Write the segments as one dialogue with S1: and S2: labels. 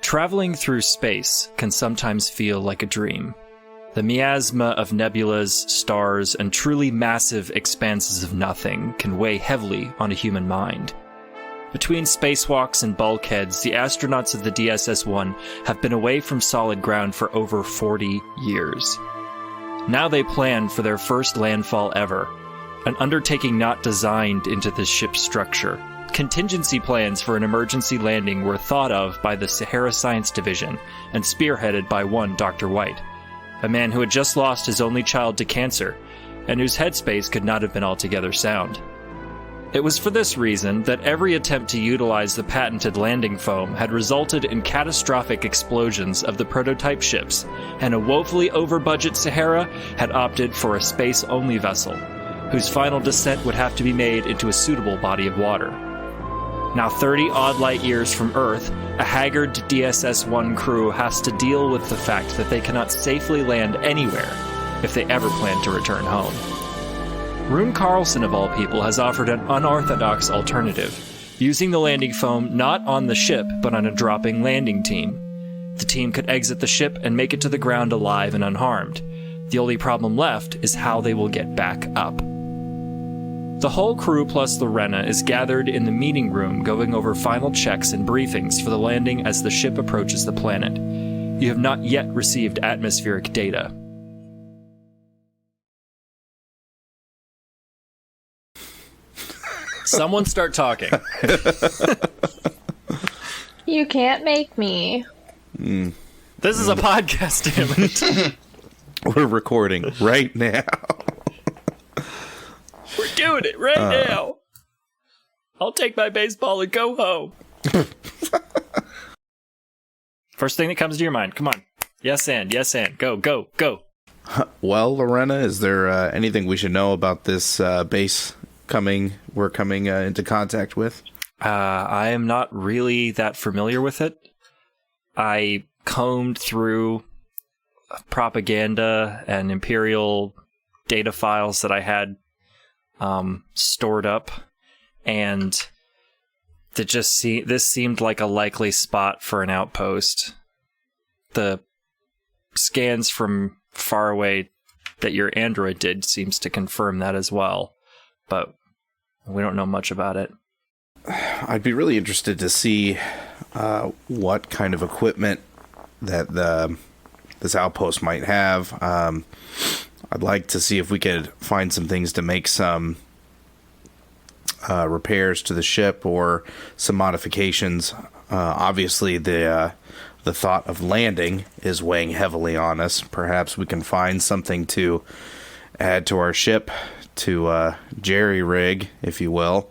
S1: Traveling through space can sometimes feel like a dream. The miasma of nebulas, stars, and truly massive expanses of nothing can weigh heavily on a human mind. Between spacewalks and bulkheads, the astronauts of the DSS-1 have been away from solid ground for over 40 years. Now they plan for their first landfall ever, an undertaking not designed into the ship's structure. Contingency plans for an emergency landing were thought of by the Sahara Science Division and spearheaded by one Dr. White, a man who had just lost his only child to cancer and whose headspace could not have been altogether sound. It was for this reason that every attempt to utilize the patented landing foam had resulted in catastrophic explosions of the prototype ships, and a woefully over-budget Sahara had opted for a space-only vessel, whose final descent would have to be made into a suitable body of water. Now 30 odd light years from Earth, a haggard DSS-1 crew has to deal with the fact that they cannot safely land anywhere if they ever plan to return home. Rune Carlson, of all people, has offered an unorthodox alternative, using the landing foam not on the ship, but on a dropping landing team. The team could exit the ship and make it to the ground alive and unharmed. The only problem left is how they will get back up. The whole crew plus Lorena is gathered in the meeting room going over final checks and briefings for the landing as the ship approaches the planet. You have not yet received atmospheric data. Someone start talking.
S2: You can't make me.
S1: This is a podcast, damn it.
S3: We're recording right now.
S1: We're doing it right now. I'll take my baseball and go home. First thing that comes to your mind. Come on. Yes, and. Go, go, go.
S3: Well, Lorena, is there anything we should know about this base we're coming into contact with?
S1: I am not really that familiar with it. I combed through propaganda and Imperial data files that I had stored up, and this seemed like a likely spot for an outpost. The scans from far away that your android did seems to confirm that as well, but we don't know much about it.
S3: I'd be really interested to see what kind of equipment that this outpost might have. I'd like to see if we could find some things to make some repairs to the ship or some modifications. Obviously, the thought of landing is weighing heavily on us. Perhaps we can find something to add to our ship, to jerry-rig, if you will,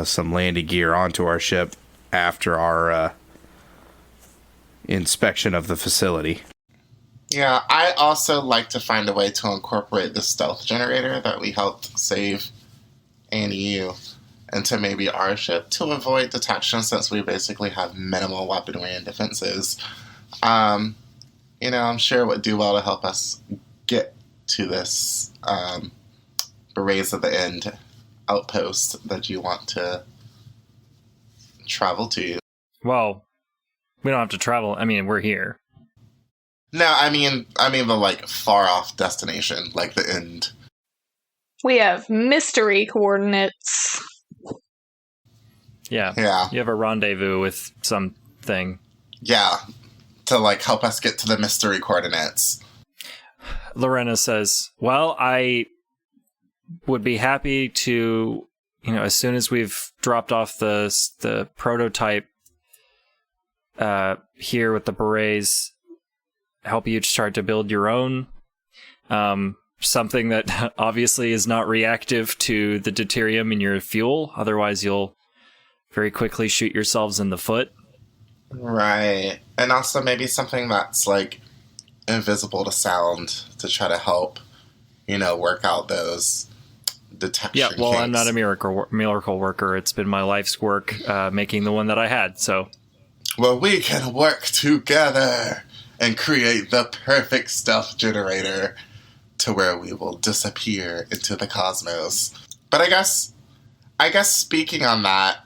S3: some landing gear onto our ship after our inspection of the facility.
S4: Yeah, I also like to find a way to incorporate the stealth generator that we helped save Annie into maybe our ship to avoid detection, since we basically have minimal weaponry and defenses. I'm sure it would do well to help us get to this Berets of the End outpost that you want to travel to.
S1: Well, we don't have to travel. I mean, we're here.
S4: No, I mean the far off destination, like the end.
S2: We have mystery coordinates.
S1: Yeah. You have a rendezvous with something.
S4: Yeah, to help us get to the mystery coordinates.
S1: Lorena says, "Well, I would be happy to, as soon as we've dropped off the prototype here with the berets, help you start to build your own. Something that obviously is not reactive to the deuterium in your fuel. Otherwise, you'll very quickly shoot yourselves in the foot."
S4: Right. And also maybe something that's invisible to sound to try to help, work out those detection
S1: Yeah, well,
S4: kinks.
S1: I'm not a miracle worker. It's been my life's work making the one that I had, so.
S4: Well, we can work together and create the perfect stealth generator to where we will disappear into the cosmos. But I guess speaking on that,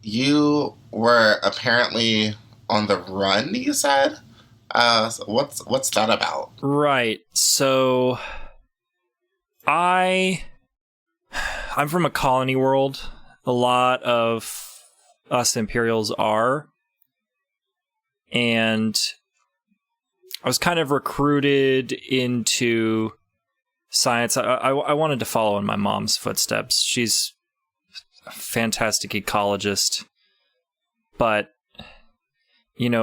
S4: you were apparently on the run, you said? So what's that about?
S1: Right. So I'm from a colony world. A lot of us Imperials are. And I was kind of recruited into science. I wanted to follow in my mom's footsteps. She's a fantastic ecologist. But,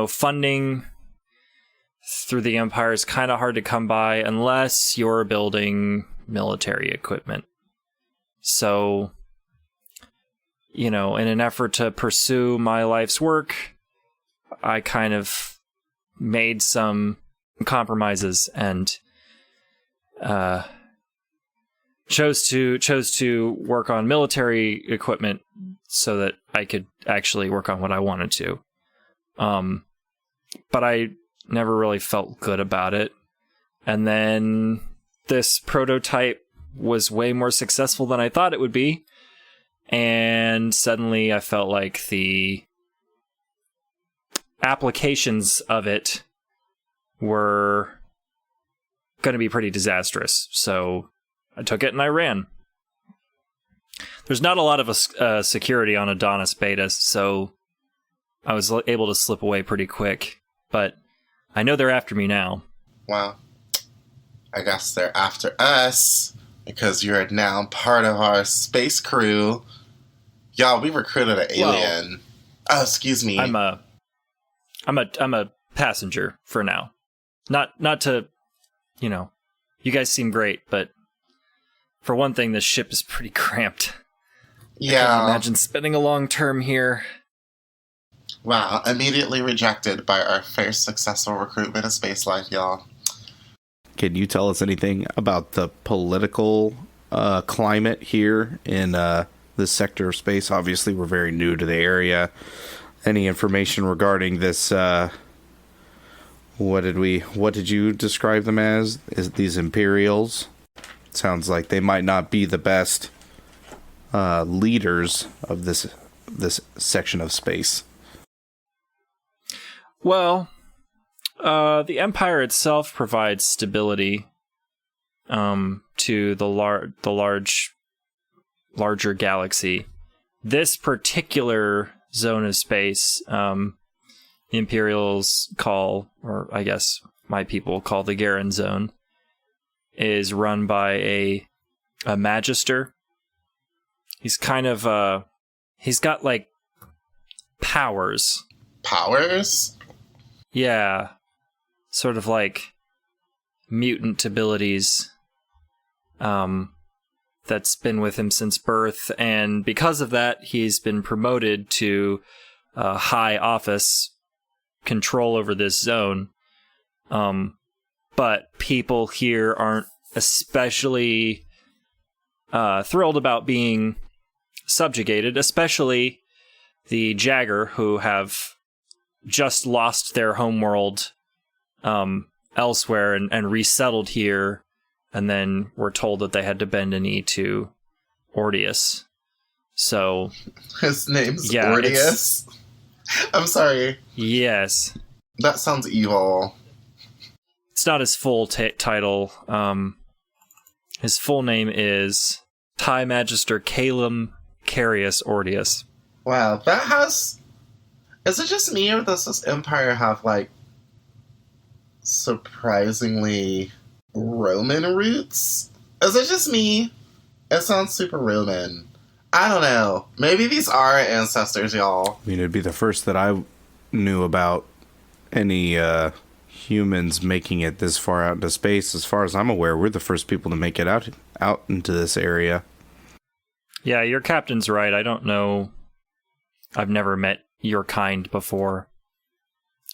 S1: funding through the Empire is kind of hard to come by unless you're building military equipment. So, in an effort to pursue my life's work, I kind of made some compromises and chose to work on military equipment so that I could actually work on what I wanted to. But I never really felt good about it. And then this prototype was way more successful than I thought it would be. And suddenly I felt like the applications of it were going to be pretty disastrous. So I took it and I ran. There's not a lot of security on Adonis Beta, so I was able to slip away pretty quick. But I know they're after me now.
S4: Well, I guess they're after us because you're now part of our space crew. Y'all, we recruited an alien. Oh, excuse me.
S1: I'm a passenger for now. Not to, you guys seem great, but for one thing, this ship is pretty cramped.
S4: Yeah.
S1: I can't imagine spending a long term here.
S4: Wow, immediately rejected by our first successful recruitment of space life, y'all.
S3: Can you tell us anything about the political climate here in this sector of space? Obviously, we're very new to the area. Any information regarding this? What did you describe them as? Is these Imperials? Sounds like they might not be the best leaders of this section of space.
S1: Well, the Empire itself provides stability to the larger galaxy. This particular zone of space, the Imperials call, or I guess my people call the Garen Zone, is run by a Magister. He's kind of he's got like powers.
S4: Powers?
S1: Yeah. Sort of like mutant abilities. That's been with him since birth, and because of that, he's been promoted to high office, control over this zone. But people here aren't especially thrilled about being subjugated, especially the Jagger, who have just lost their homeworld elsewhere and resettled here, and then were told that they had to bend a knee to Ordeus. So
S4: his name's Ordeus? I'm sorry.
S1: Yes.
S4: That sounds evil.
S1: It's not his full title. His full name is High Magister Calum Carius Ordeus.
S4: Wow, that has... Is it just me, or does this empire have, like, surprisingly Roman roots? Is it just me? It sounds super Roman. I don't know. Maybe these are our ancestors, y'all.
S3: I mean, it'd be the first that I knew about any humans making it this far out into space. As far as I'm aware, we're the first people to make it out into this area.
S1: Yeah, your captain's right. I don't know. I've never met your kind before.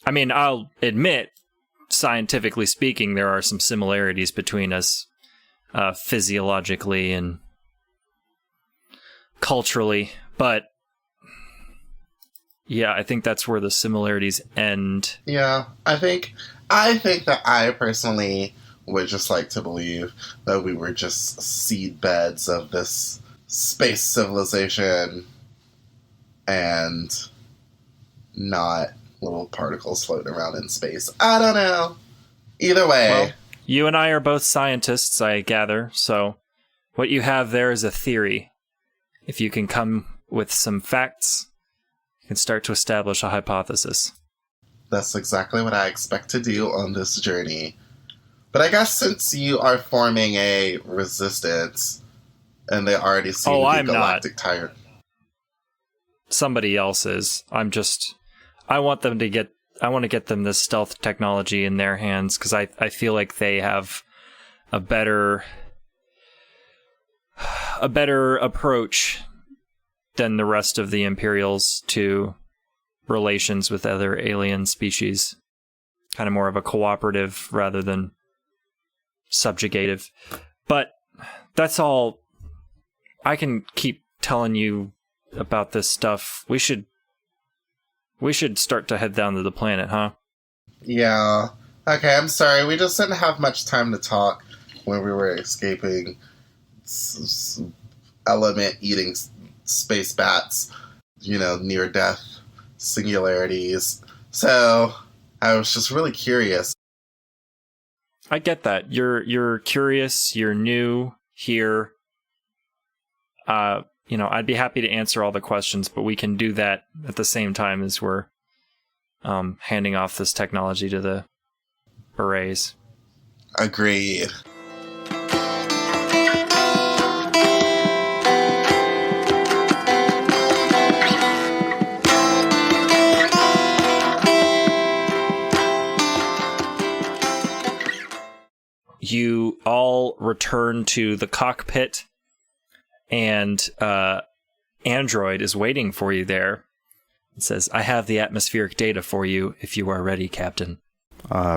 S1: I mean, I'll admit, scientifically speaking, there are some similarities between us physiologically and culturally, but yeah, I think that's where the similarities end.
S4: Yeah, I think that I personally would just like to believe that we were just seed beds of this space civilization and not little particles floating around in space. I don't know. Either way.
S1: Well, you and I are both scientists, I gather, so what you have there is a theory. If you can come with some facts, you can start to establish a hypothesis.
S4: That's exactly what I expect to do on this journey. But I guess since you are forming a resistance, and they already seem to be galactic tired.
S1: Somebody else is. I want to get them this stealth technology in their hands, because I feel like they have a better approach than the rest of the Imperials to relations with other alien species. Kind of more of a cooperative rather than subjugative. But that's all. I can keep telling you about this stuff. We should start to head down to the planet, huh?
S4: Yeah. Okay, I'm sorry. We just didn't have much time to talk when we were escaping element-eating space bats, near death singularities. So I was just really curious.
S1: I get that. You're curious, you're new here. I'd be happy to answer all the questions, but we can do that at the same time as we're handing off this technology to the berets.
S4: Agreed.
S1: You all return to the cockpit, and Android is waiting for you there. It says, "I have the atmospheric data for you if you are ready, Captain."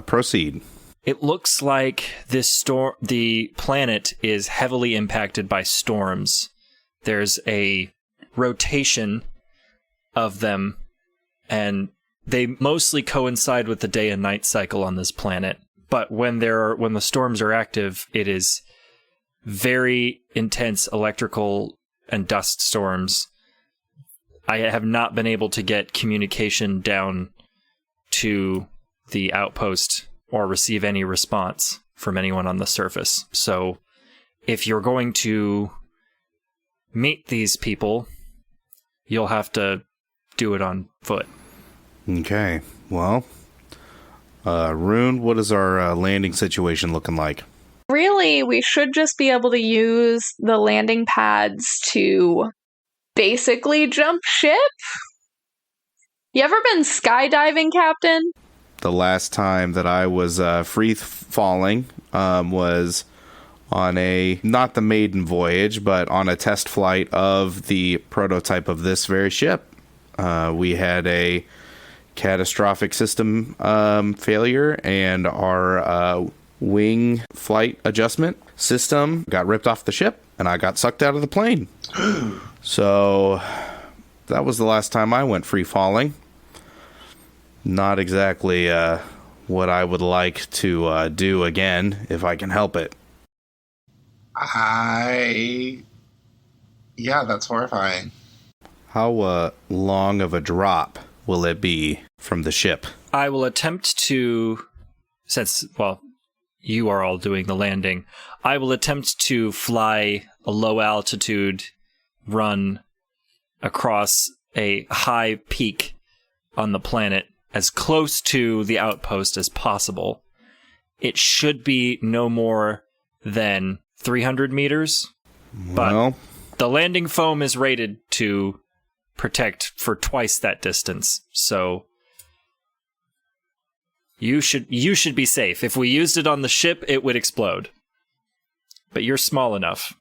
S3: Proceed.
S1: It looks like the planet is heavily impacted by storms. There's a rotation of them, and they mostly coincide with the day and night cycle on this planet. But when the storms are active, it is very intense electrical and dust storms. I have not been able to get communication down to the outpost or receive any response from anyone on the surface. So if you're going to meet these people, you'll have to do it on foot.
S3: Okay, well, Rune, what is our landing situation looking like?
S2: Really, we should just be able to use the landing pads to basically jump ship. You ever been skydiving, Captain?
S3: The last time that I was free falling was on not the maiden voyage, but on a test flight of the prototype of this very ship. We had a catastrophic system failure, and our wing flight adjustment system got ripped off the ship, and I got sucked out of the plane. So that was the last time I went free falling. Not exactly what I would like to do again, if I can help it.
S4: Yeah, that's horrifying.
S3: How long of a drop will it be from the ship?
S1: I will attempt to, since, you are all doing the landing, I will attempt to fly a low altitude run across a high peak on the planet as close to the outpost as possible. It should be no more than 300 meters, but the landing foam is rated to protect for twice that distance, so you should be safe. If we used it on the ship, it would explode. But you're small enough.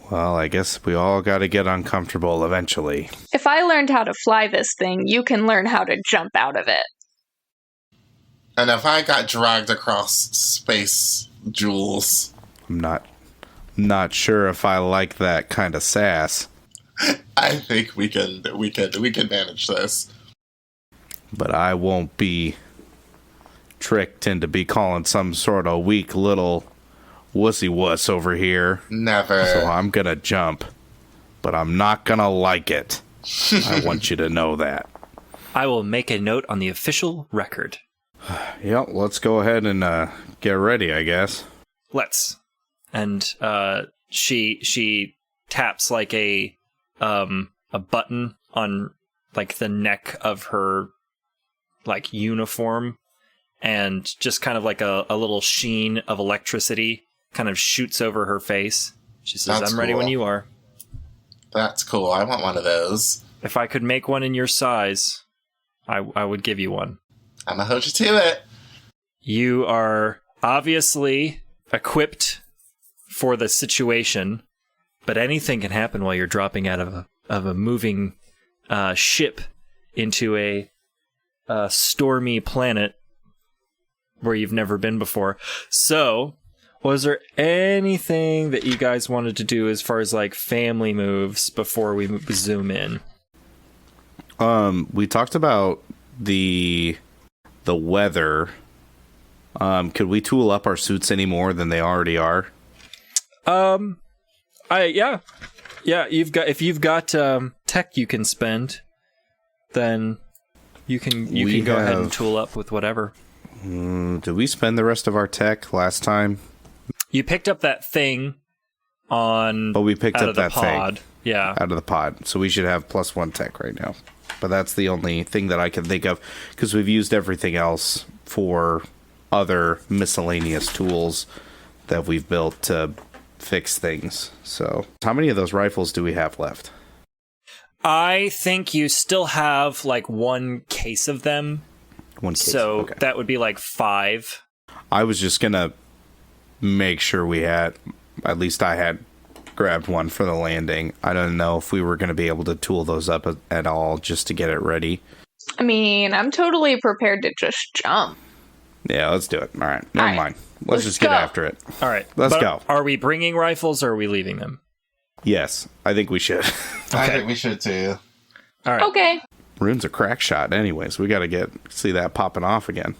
S3: Well, I guess we all got to get uncomfortable eventually.
S2: If I learned how to fly this thing, you can learn how to jump out of it.
S4: And if I got dragged across space, Jules,
S3: I'm not sure if I like that kind of sass.
S4: I think we can manage this.
S3: But I won't be tricked into be calling some sort of weak little wussy wuss over here.
S4: Never.
S3: So I'm gonna jump, but I'm not gonna like it. I want you to know that.
S1: I will make a note on the official record.
S3: Yep, let's go ahead and get ready, I guess.
S1: Let's. And she taps like a button on like the neck of her like uniform, and just kind of like a little sheen of electricity kind of shoots over her face. She says,
S4: That's
S1: "I'm ready
S4: cool.
S1: when you are."
S4: That's cool. I want one of those.
S1: If I could make one in your size, I would give you one.
S4: I'm gonna hold you to it.
S1: You are obviously equipped for the situation, but anything can happen while you're dropping out of a moving ship into a stormy planet where you've never been before. So, was there anything that you guys wanted to do as far as like family moves before we zoom in?
S3: We talked about the weather. Could we tool up our suits any more than they already are?
S1: Yeah. If you've got tech you can spend, then you can go ahead and tool up with whatever.
S3: Did we spend the rest of our tech last time?
S1: You picked up that thing on.
S3: Oh, we picked up that
S1: pod.
S3: thing.
S1: Yeah,
S3: out of the pod. So we should have +1 tech right now. But that's the only thing that I can think of, because we've used everything else for other miscellaneous tools that we've built to fix things. So how many of those rifles do we have left?
S1: I think you still have like one case of them.
S3: One case.
S1: So
S3: okay.
S1: that would be like 5.
S3: I was just going to make sure we had, at least I had grabbed one for the landing. I don't know if we were going to be able to tool those up at all just to get it ready.
S2: I mean, I'm totally prepared to just jump.
S3: Yeah, let's do it. All right. Never mind. Let's just
S2: go.
S3: get after it.
S1: All right.
S3: Let's go.
S1: Are we bringing rifles or are we leaving them?
S3: Yes, I think we should.
S4: I think we should too.
S1: All right.
S2: Okay.
S3: Rune's a crack shot anyways. We got to see that popping off again.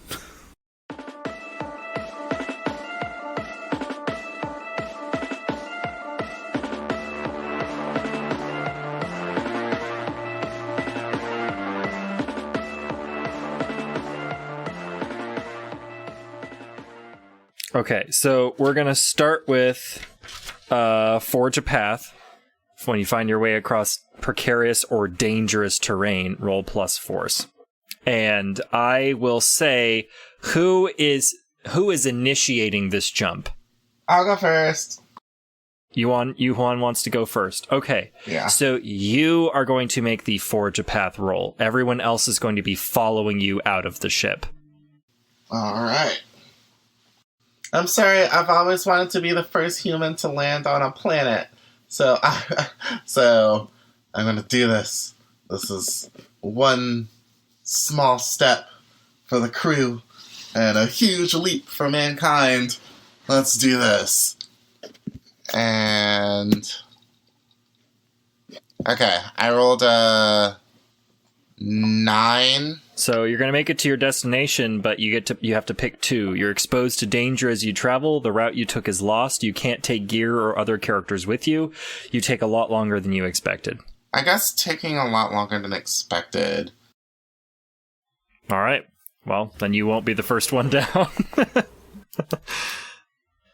S1: Okay, so we're going to start with forge a path. When you find your way across precarious or dangerous terrain, roll plus force. And I will say, who is initiating this jump?
S4: I'll go first.
S1: Yuan wants to go first. Okay.
S4: Yeah.
S1: So you are going to make the forge a path roll. Everyone else is going to be following you out of the ship.
S4: All right. I'm sorry, I've always wanted to be the first human to land on a planet. So I'm going to do this. This is one small step for the crew and a huge leap for mankind. Let's do this. And okay, I rolled a 9.
S1: So you're going to make it to your destination, but you have to pick 2. You're exposed to danger as you travel. The route you took is lost. You can't take gear or other characters with you. You take a lot longer than you expected.
S4: I guess taking a lot longer than expected.
S1: All right. Well, then you won't be the first one down.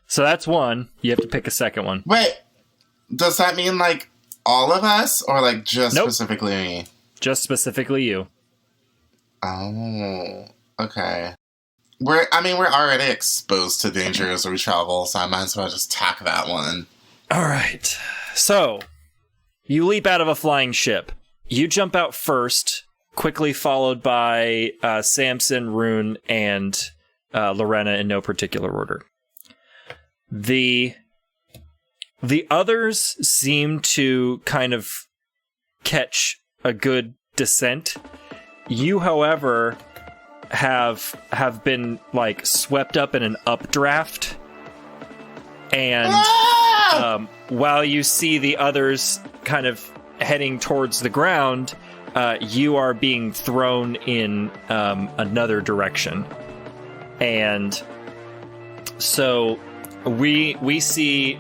S1: So that's one. You have to pick a second one.
S4: Wait, does that mean like all of us or like just
S1: Nope.
S4: specifically me?
S1: Just specifically you.
S4: Oh, okay. We're already exposed to danger as we travel, so I might as well just tack that one.
S1: All right. So you leap out of a flying ship. You jump out first, quickly followed by Samson, Rune, and Lorena in no particular order. The others seem to kind of catch a good descent. You, however, have been like swept up in an updraft, and while you see the others kind of heading towards the ground, you are being thrown in another direction, and so we see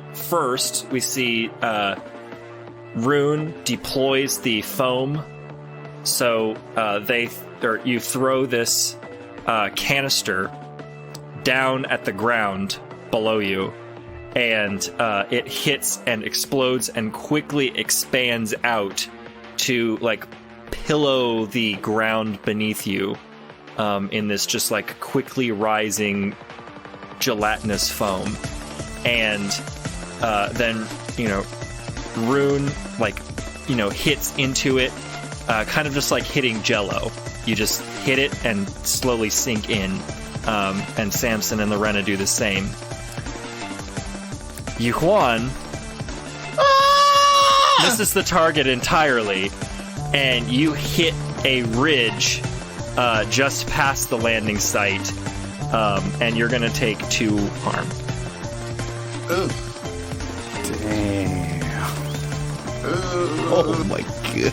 S1: Rune deploys the foam, so you throw this canister down at the ground below you, and it hits and explodes and quickly expands out to like pillow the ground beneath you in this just like quickly rising gelatinous foam. And then, Rune, hits into it, kind of just like hitting Jell-O. You just hit it and slowly sink in. And Samson and Lorena do the same. Yuhuan, this is the target entirely, and you hit a ridge just past the landing site, and you're going to take 2 harm.
S4: Ooh.
S3: Damn.
S4: Ooh.
S3: Oh my god.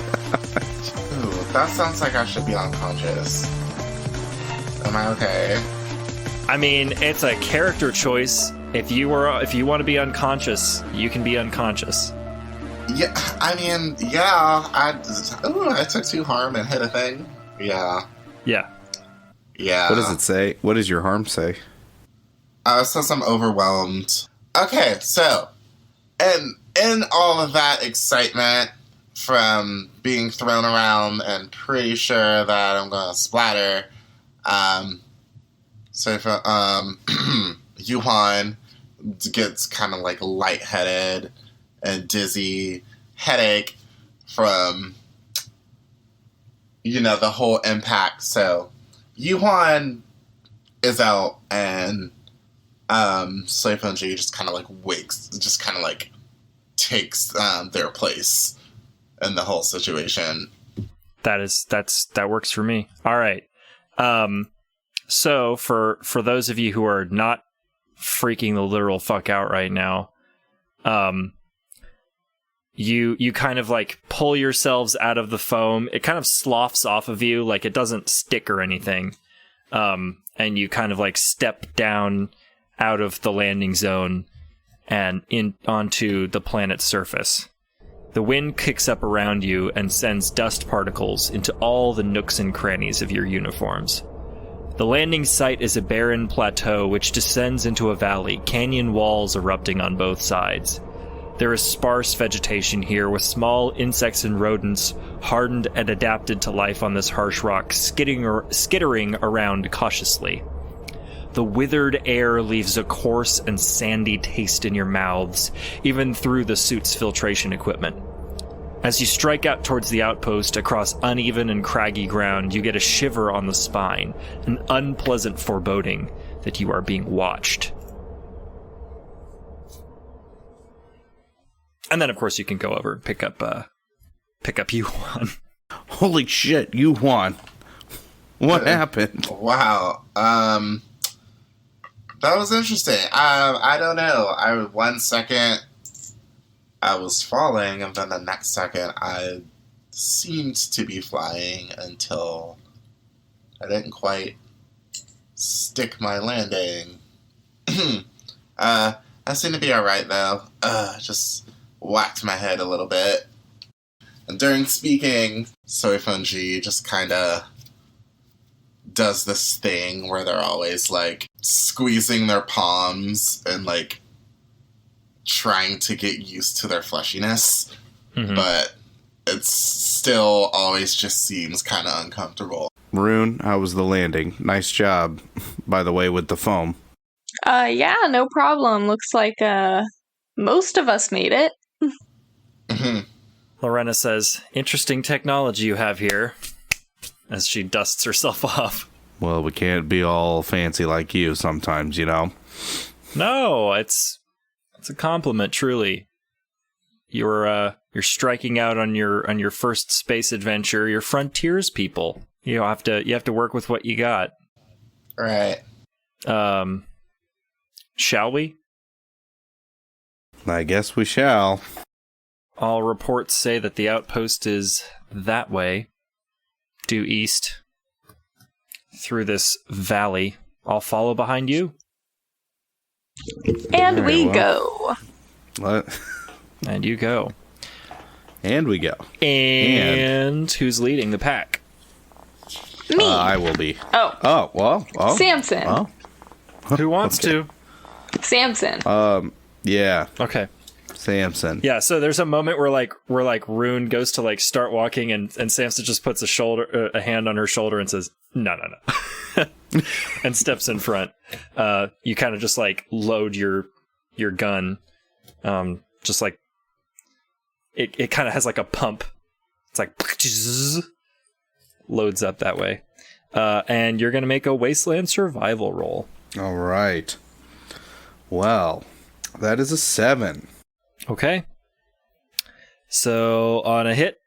S4: Ooh, that sounds like I should be unconscious. Am I okay?
S1: I mean, it's a character choice. If you want to be unconscious, you can be unconscious.
S4: Yeah, I mean, yeah. I took 2 harm and hit a thing. Yeah.
S1: Yeah.
S4: Yeah.
S3: What does it say? What does your harm say?
S4: It says I'm overwhelmed. Okay, so, and in all of that excitement from being thrown around and pretty sure that I'm gonna splatter, Yuhan gets kind of like lightheaded and dizzy, headache from, the whole impact. So Yuhan is out, and Sleighfungi just kind of like wakes, just kind of like takes their place in the whole situation.
S1: That works for me. All right. So for those of you who are not freaking the literal fuck out right now, you kind of like pull yourselves out of the foam. It kind of sloughs off of you, like it doesn't stick or anything. And you kind of like step down out of the landing zone and onto the planet's surface. The wind kicks up around you and sends dust particles into all the nooks and crannies of your uniforms. The landing site is a barren plateau which descends into a valley, canyon walls erupting on both sides. There is sparse vegetation here, with small insects and rodents, hardened and adapted to life on this harsh rock, skittering around cautiously. The withered air leaves a coarse and sandy taste in your mouths, even through the suit's filtration equipment. As you strike out towards the outpost across uneven and craggy ground, you get a shiver on the spine, an unpleasant foreboding that you are being watched. And then, of course, you can go over and pick up Yuhuan.
S3: Holy shit, Yuhuan. What happened?
S4: Wow. That was interesting. I don't know. 1 second I was falling, and then the next second I seemed to be flying until I didn't quite stick my landing. I seem to be alright, though. Just whacked my head a little bit. And during speaking, Soifunji just kind of does this thing where they're always, like, squeezing their palms and, like, trying to get used to their fleshiness. Mm-hmm. But it still always just seems kind of uncomfortable.
S3: Rune, how was the landing? Nice job, by the way, with the foam.
S2: Yeah, no problem. Looks like, most of us made it.
S4: Mm-hmm.
S1: Lorena says, "Interesting technology you have here," as she dusts herself off.
S3: Well, we can't be all fancy like you sometimes, you know?
S1: No, it's a compliment, truly. You're striking out on your first space adventure. You're frontiers people. You have to work with what you got.
S4: Right.
S1: Shall we?
S3: I guess we shall.
S1: All reports say that the outpost is that way, due east, through this valley. I'll follow behind you.
S2: And we go.
S3: What?
S1: And you go.
S3: And we go.
S1: And who's leading the pack?
S2: Me.
S3: I will be.
S2: Oh.
S3: Oh.
S2: Samson.
S3: Oh.
S1: Who wants to?
S2: Samson.
S3: Yeah.
S1: Okay.
S3: Samson.
S1: Yeah, so there's a moment where Rune goes to like start walking and Samson just puts a hand on her shoulder and says, no. and steps in front. You kind of just like load your gun. Just like it kind of has like a pump. It's like loads up that way. And you're going to make a wasteland survival roll.
S3: All right. Well, that is a 7.
S1: Okay. So on a hit,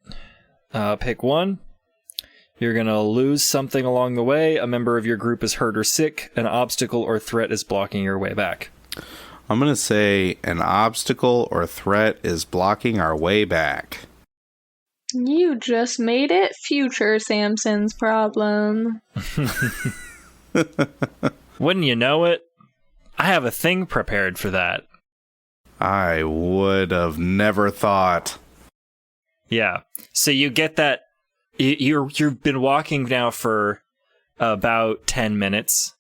S1: pick 1. You're going to lose something along the way. A member of your group is hurt or sick. An obstacle or threat is blocking your way back.
S3: I'm going to say an obstacle or threat is blocking our way back.
S2: You just made it future Samson's problem.
S1: Wouldn't you know it? I have a thing prepared for that.
S3: I would have never thought.
S1: Yeah. So you get that. You've been walking now for about 10 minutes,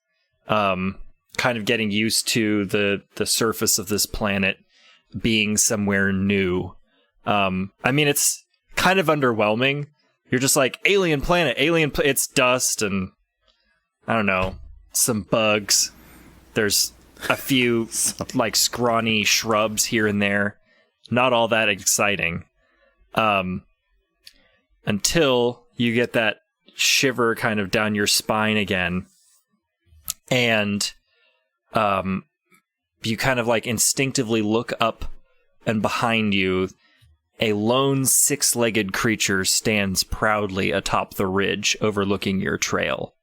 S1: kind of getting used to the surface of this planet being somewhere new. I mean, it's kind of underwhelming. You're just like, alien planet, it's dust and, I don't know, some bugs. There's a few, like, scrawny shrubs here and there. Not all that exciting. Until you get that shiver kind of down your spine again. And you kind of, like, instinctively look up, and behind you, a lone 6-legged creature stands proudly atop the ridge overlooking your trail.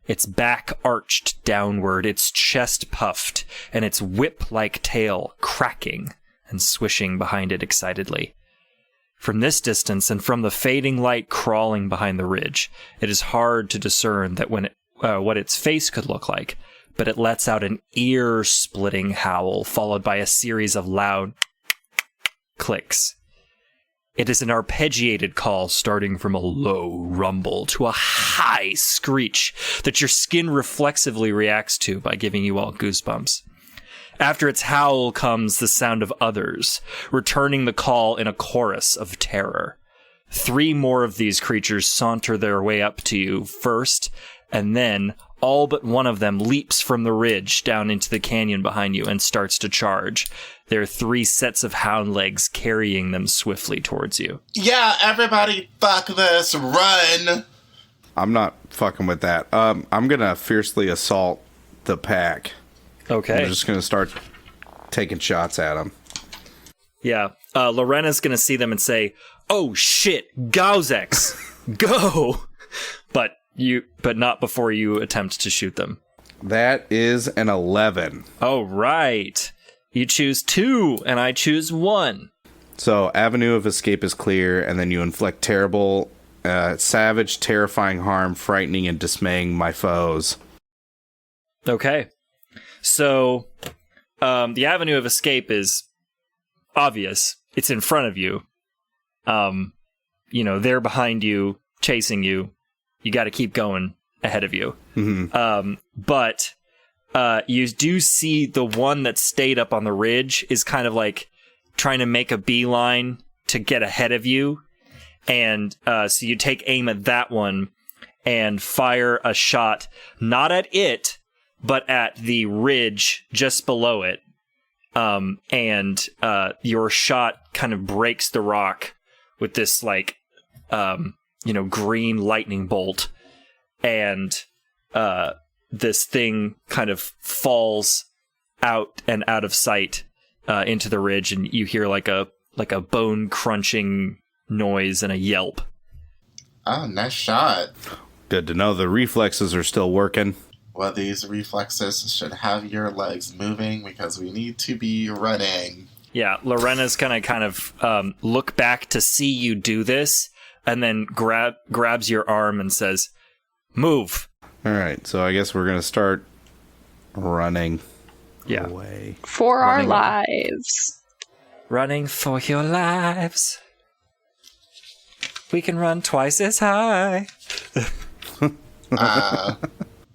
S1: Its back arched downward, its chest puffed, and its whip-like tail cracking and swishing behind it excitedly. From this distance, and from the fading light crawling behind the ridge, it is hard to discern that what its face could look like, but it lets out an ear-splitting howl, followed by a series of loud clicks. It is an arpeggiated call starting from a low rumble to a high screech that your skin reflexively reacts to by giving you all goosebumps. After its howl comes the sound of others, returning the call in a chorus of terror. 3 more of these creatures saunter their way up to you first, and then all but one of them leaps from the ridge down into the canyon behind you and starts to charge. There are 3 sets of hound legs carrying them swiftly towards you.
S4: Yeah, everybody fuck this, run!
S3: I'm not fucking with that. I'm going to fiercely assault the pack.
S1: Okay.
S3: I'm just going to start taking shots at them.
S1: Yeah. Lorena's going to see them and say, "Oh shit, Gauzex, go!" But not before you attempt to shoot them.
S3: That is an 11.
S1: Oh, right. You choose 2, and I choose 1.
S3: So, avenue of escape is clear, and then you inflict terrible, savage, terrifying harm, frightening and dismaying my foes.
S1: Okay. So, the avenue of escape is obvious. It's in front of you. They're behind you, chasing you. You got to keep going ahead of you.
S3: Mm-hmm.
S1: But you do see the one that stayed up on the ridge is kind of like trying to make a beeline to get ahead of you. And so you take aim at that one and fire a shot, not at it, but at the ridge just below it. And your shot kind of breaks the rock with this like, green lightning bolt, and this thing kind of falls out of sight into the ridge, and you hear like a bone crunching noise and a yelp.
S4: Oh, nice shot.
S3: Good to know the reflexes are still working.
S4: Well, these reflexes should have your legs moving because we need to be running.
S1: Yeah, Lorena's gonna kind of look back to see you do this, and then grabs your arm and says, "Move."
S3: All right, so I guess we're going to start running away.
S2: For our lives.
S1: Running for your lives. We can run twice as high.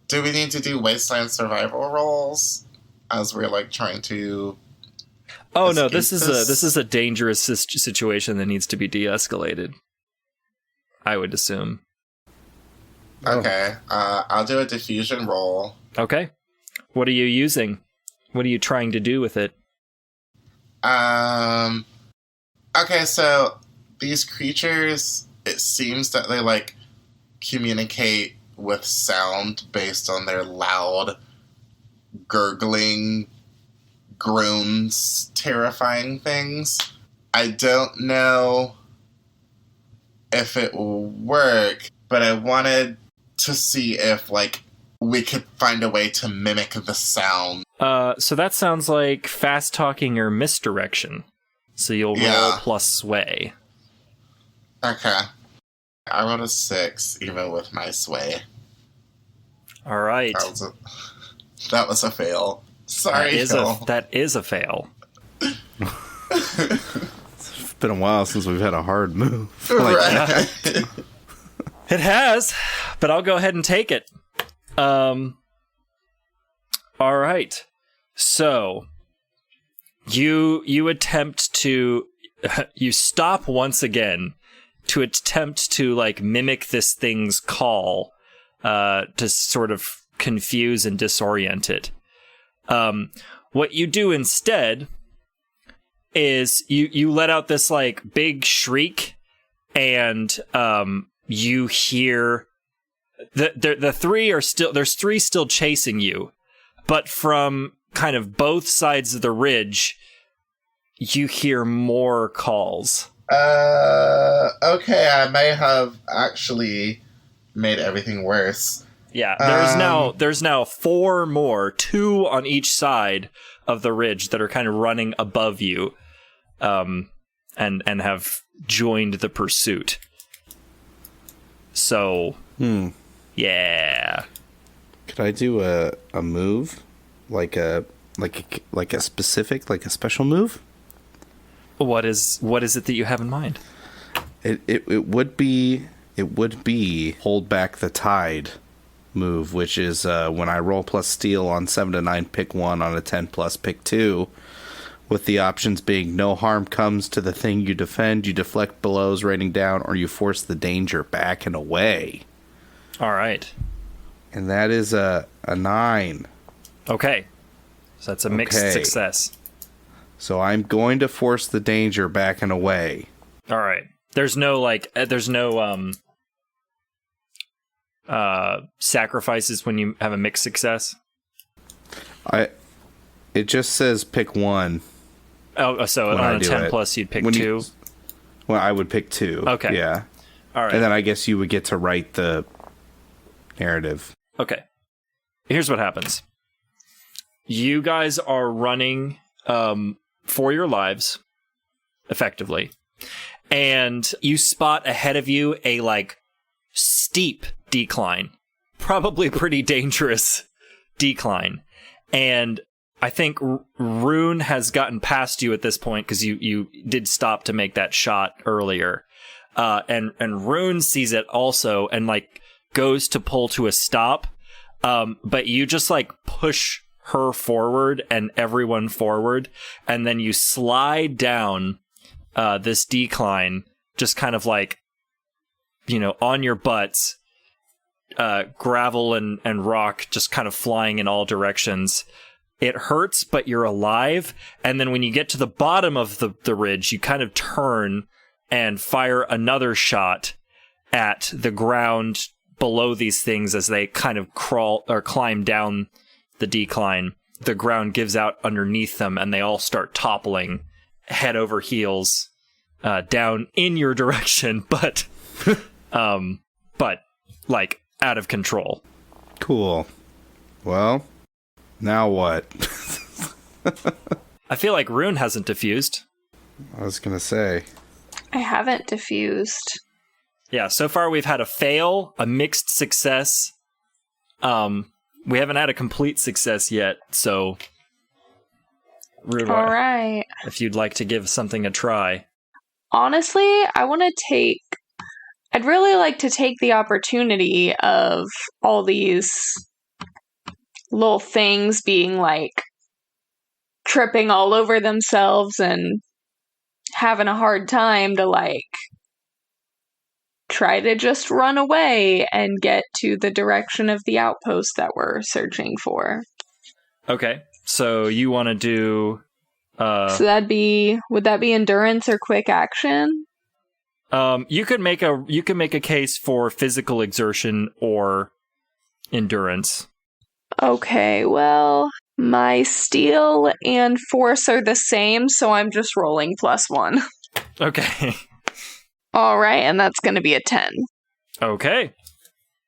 S4: Do we need to do wasteland survival rolls as we're like trying to?
S1: Oh no, this is a dangerous situation that needs to be de-escalated. I would assume.
S4: Okay, I'll do a diffusion roll.
S1: Okay. What are you using? What are you trying to do with it?
S4: Okay, so these creatures, it seems that they like communicate with sound based on their loud, gurgling groans, terrifying things. I don't know if it will work, but I wanted to see if like we could find a way to mimic the sound.
S1: So that sounds like fast talking or misdirection. So you'll roll plus sway.
S4: Okay. I rolled a 6, even with my sway.
S1: All right.
S4: That was a fail. Sorry, Phil.
S1: That is a fail.
S3: It's been a while since we've had a hard move.
S4: Right.
S1: It has, but I'll go ahead and take it. All right. So you attempt to you stop once again to attempt to like mimic this thing's call to sort of confuse and disorient it. What you do instead is you let out this like big shriek, and you hear the three are still there's three still chasing you, but from kind of both sides of the ridge you hear more calls.
S4: Okay, I may have actually made everything worse.
S1: Yeah, there's now 4 more, 2 on each side of the ridge that are kind of running above you, and have joined the pursuit. So, yeah.
S3: Could I do a move, like a specific, like a special move?
S1: What is it that you have in mind?
S3: It would be hold back the tide move, which is when I roll plus steal on 7 to 9, pick 1, on a 10 plus, pick 2, with the options being no harm comes to the thing you defend, you deflect blows raining down, or you force the danger back and away.
S1: All right.
S3: And that is a 9.
S1: Okay. So that's a mixed success.
S3: So I'm going to force the danger back and away.
S1: All right. There's no sacrifices when you have a mixed success.
S3: It just says pick 1.
S1: Oh, so on a 10 plus you'd pick 2.
S3: Well, I would pick 2.
S1: Okay.
S3: Yeah.
S1: All right.
S3: And then I guess you would get to write the narrative.
S1: Okay. Here's what happens. You guys are running for your lives, effectively. And you spot ahead of you a, like, steep decline. Probably pretty dangerous decline. And I think Rune has gotten past you at this point, because you did stop to make that shot earlier. And Rune sees it also and, like, goes to pull to a stop. But you just, like, push her forward and everyone forward, and then you slide down this decline, just kind of like, on your butts, gravel and rock just kind of flying in all directions. It hurts, but you're alive. And then when you get to the bottom of the ridge, you kind of turn and fire another shot at the ground below these things as they kind of crawl or climb down the decline. The ground gives out underneath them, and they all start toppling head over heels down in your direction, but like out of control.
S3: Cool. Well, now what?
S1: I feel like Rune hasn't diffused.
S3: I was gonna say.
S2: I haven't diffused.
S1: Yeah, so far we've had a fail, a mixed success. We haven't had a complete success yet, so Rune,
S2: all right.
S1: If you'd like to give something a try.
S2: Honestly, I want to take I'd really like to take the opportunity of all these little things being like tripping all over themselves and having a hard time to like try to just run away and get to the direction of the outpost that we're searching for.
S1: Okay, so you want to do...
S2: So would that be endurance or quick action?
S1: You can make a case for physical exertion or endurance.
S2: Okay, well, my steel and force are the same, so I'm just rolling +1.
S1: Okay.
S2: All right, and that's going to be a 10.
S1: Okay.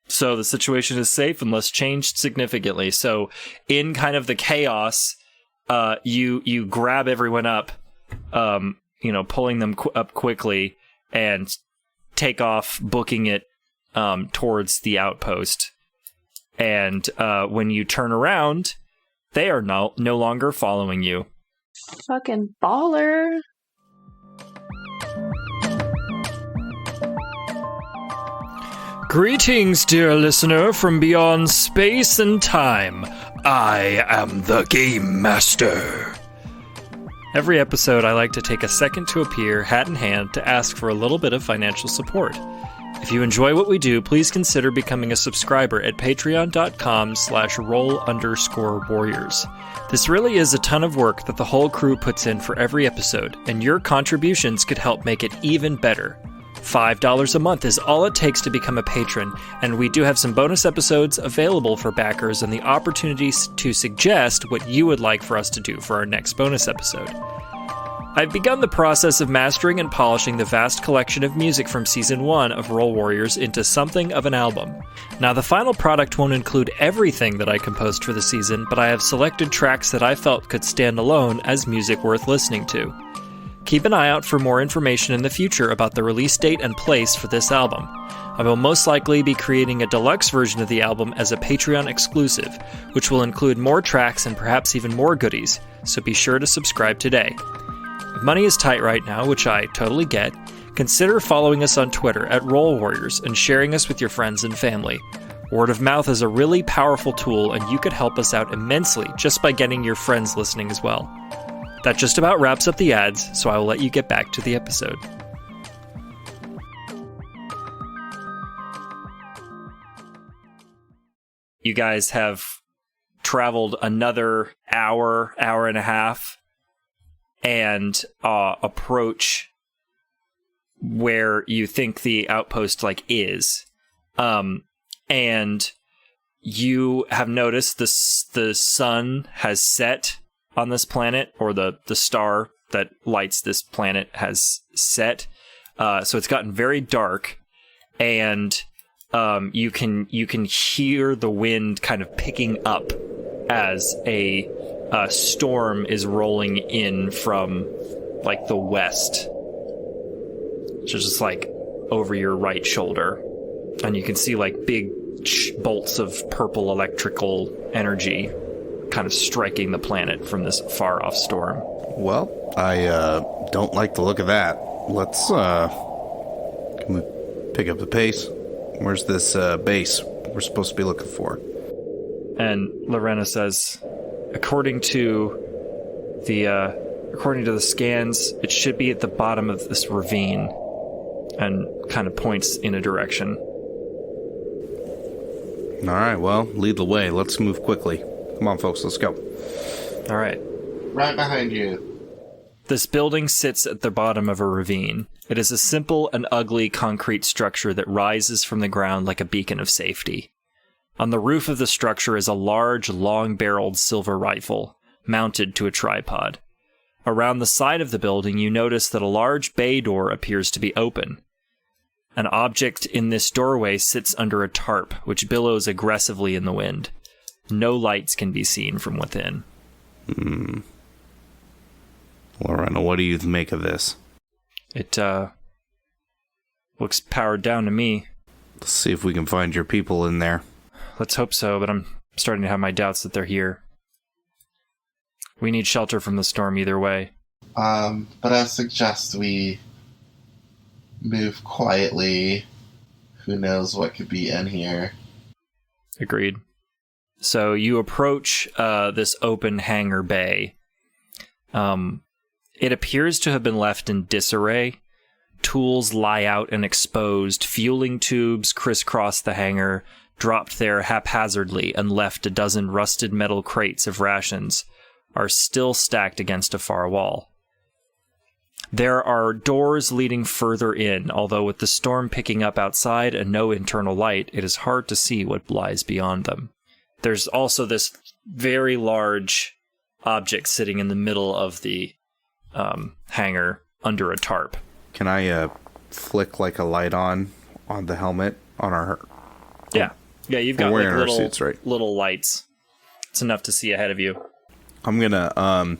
S1: So the situation is safe unless changed significantly. So in kind of the chaos, you grab everyone up, pulling them up quickly and take off, booking it towards the outpost. And when you turn around, they are no longer following you.
S2: Fucking baller.
S1: Greetings, dear listener from beyond space and time. I am the Game Master. Every episode, I like to take a second to appear, hat in hand, to ask for a little bit of financial support. If you enjoy what we do, please consider becoming a subscriber at patreon.com/roll_warriors. This really is a ton of work that the whole crew puts in for every episode, and your contributions could help make it even better. $5 a month is all it takes to become a patron, and we do have some bonus episodes available for backers and the opportunities to suggest what you would like for us to do for our next bonus episode. I've begun the process of mastering and polishing the vast collection of music from Season 1 of Roll Warriors into something of an album. Now, the final product won't include everything that I composed for the season, but I have selected tracks that I felt could stand alone as music worth listening to. Keep an eye out for more information in the future about the release date and place for this album. I will most likely be creating a deluxe version of the album as a Patreon exclusive, which will include more tracks and perhaps even more goodies, so be sure to subscribe today. If money is tight right now, which I totally get, consider following us on Twitter at Roll Warriors and sharing us with your friends and family. Word of mouth is a really powerful tool, and you could help us out immensely just by getting your friends listening as well. That just about wraps up the ads, so I will let you get back to the episode. You guys have traveled another hour and a half, and approach where you think the outpost is. And you have noticed the sun has set on this planet, or the star that lights this planet has set. So it's gotten very dark, and you can hear the wind kind of picking up as a storm is rolling in from the west, which is just over your right shoulder, and you can see big bolts of purple electrical energy kind of striking the planet from this far off storm.
S3: Well, I don't like the look of that. Let's can we pick up the pace? Where's this base we're supposed to be looking for?
S1: And Lorena says, according to the scans, it should be at the bottom of this ravine, and kind of points in a direction.
S3: All right, well, lead the way. Let's move quickly. Come on, folks, let's go.
S1: All right.
S4: Right behind you.
S1: This building sits at the bottom of a ravine. It is a simple and ugly concrete structure that rises from the ground like a beacon of safety. On the roof of the structure is a large, long-barreled silver rifle, mounted to a tripod. Around the side of the building, you notice that a large bay door appears to be open. An object in this doorway sits under a tarp, which billows aggressively in the wind. No lights can be seen from within.
S3: Lorena, what do you make of this?
S1: It, looks powered down to me.
S3: Let's see if we can find your people in there.
S1: Let's hope so, but I'm starting to have my doubts that they're here. We need shelter from the storm either way.
S4: But I suggest we move quietly Who knows what could be in here?
S1: Agreed. So you approach this open hangar bay. It appears to have been left in disarray. Tools lie out and exposed. Fueling tubes crisscross the hangar, dropped there haphazardly, and left a dozen rusted metal crates of rations are still stacked against a far wall. There are doors leading further in, although with the storm picking up outside and no internal light, it is hard to see what lies beyond them. There's also this very large object sitting in the middle of the hangar under a tarp.
S3: Can I flick like a light on the helmet on our?
S1: Yeah, you've got
S3: like
S1: little
S3: suits, right?
S1: Little lights. It's enough to see ahead of you.
S3: I'm gonna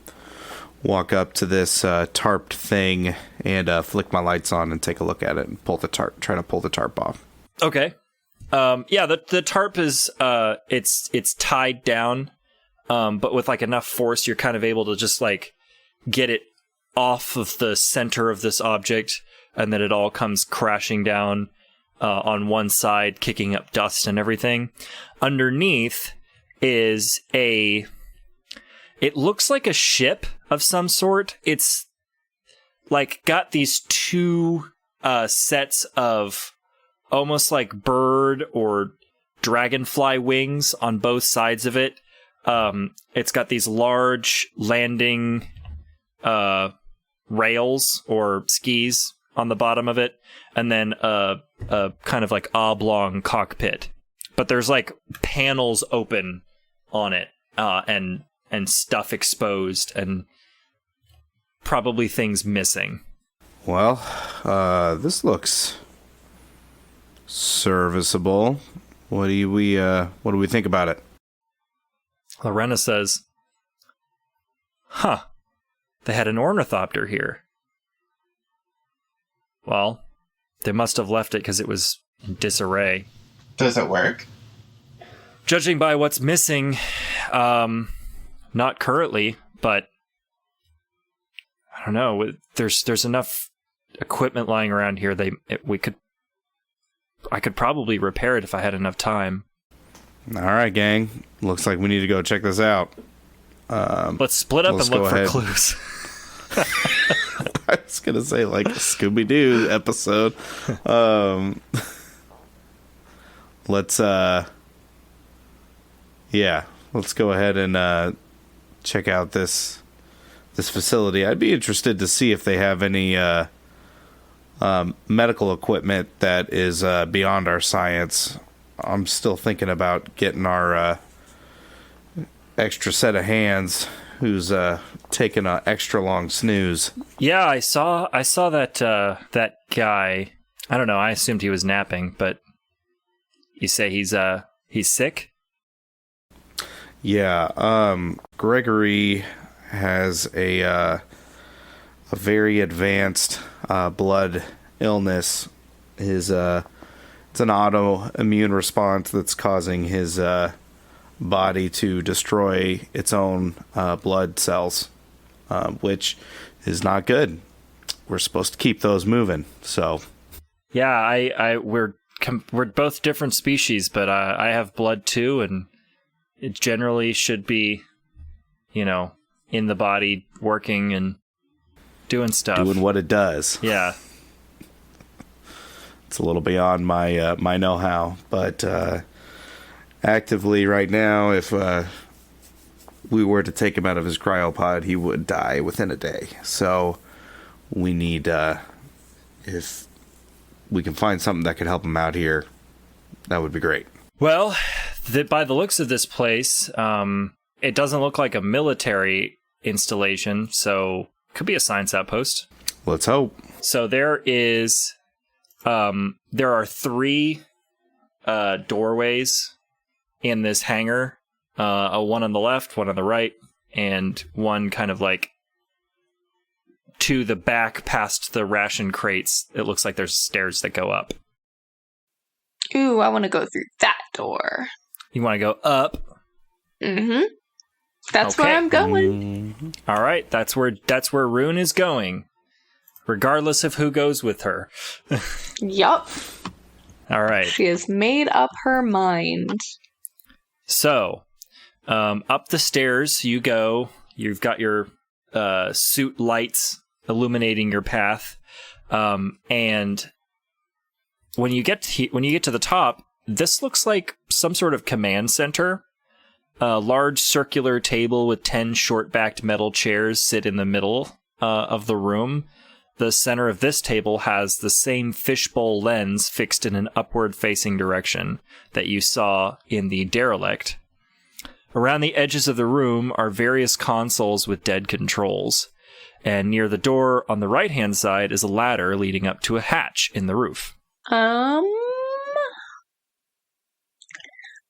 S3: walk up to this tarped thing and flick my lights on and take a look at it and try to pull the tarp off.
S1: Okay. The tarp is it's tied down, but with like enough force, you're kind of able to just like get it off of the center of this object, and then it all comes crashing down on one side, kicking up dust and everything. Underneath is it looks like a ship of some sort. It's like got these two sets of almost like bird or dragonfly wings on both sides of it. It's got these large landing rails or skis on the bottom of it, and then a kind of like oblong cockpit. But there's like panels open on it, and stuff exposed, and probably things missing.
S3: Well, this looks serviceable. What do we think about it?
S1: Lorena says, "Huh, they had an ornithopter here. Well, they must have left it because it was in disarray.
S4: Does it work?
S1: Judging by what's missing, not currently, but I don't know. There's enough equipment lying around here. I could probably repair it if I had enough time."
S3: All right, gang. Looks like we need to go check this out.
S1: Let's split up and look for clues.
S3: I was gonna say like a Scooby-Doo episode. Let's go ahead and check out this facility. I'd be interested to see if they have any medical equipment that is beyond our science. I'm still thinking about getting our extra set of hands who's taking an extra long snooze.
S1: Yeah, I saw that guy. I don't know, I assumed he was napping, but you say he's sick?
S3: Yeah, Gregory has a very advanced blood illness. It's an autoimmune response that's causing his body to destroy its own blood cells, which is not good. We're supposed to keep those moving. So,
S1: yeah, we're both different species, but I have blood too, and it generally should be, in the body, working and doing stuff,
S3: doing what it does.
S1: Yeah.
S3: It's a little beyond my my know-how, but actively right now, if we were to take him out of his cryopod, he would die within a day. So we need, if we can find something that could help him out here, that would be great.
S1: Well, by the looks of this place, it doesn't look like a military installation, so could be a science outpost.
S3: Let's hope.
S1: So there are 3 doorways in this hangar, one on the left, one on the right, and one kind of like to the back past the ration crates. It looks like there's stairs that go up.
S2: Ooh, I want to go through that door.
S1: You want to go up?
S2: Mm-hmm. That's where I'm going.
S1: All right, that's where Rune is going, regardless of who goes with her.
S2: Yup.
S1: All right.
S2: She has made up her mind.
S1: So, up the stairs you go. You've got your suit lights illuminating your path, and when you get to the top, this looks like some sort of command center. A large circular table with 10 short-backed metal chairs sit in the middle of the room. The center of this table has the same fishbowl lens fixed in an upward-facing direction that you saw in the derelict. Around the edges of the room are various consoles with dead controls, and near the door on the right-hand side is a ladder leading up to a hatch in the roof.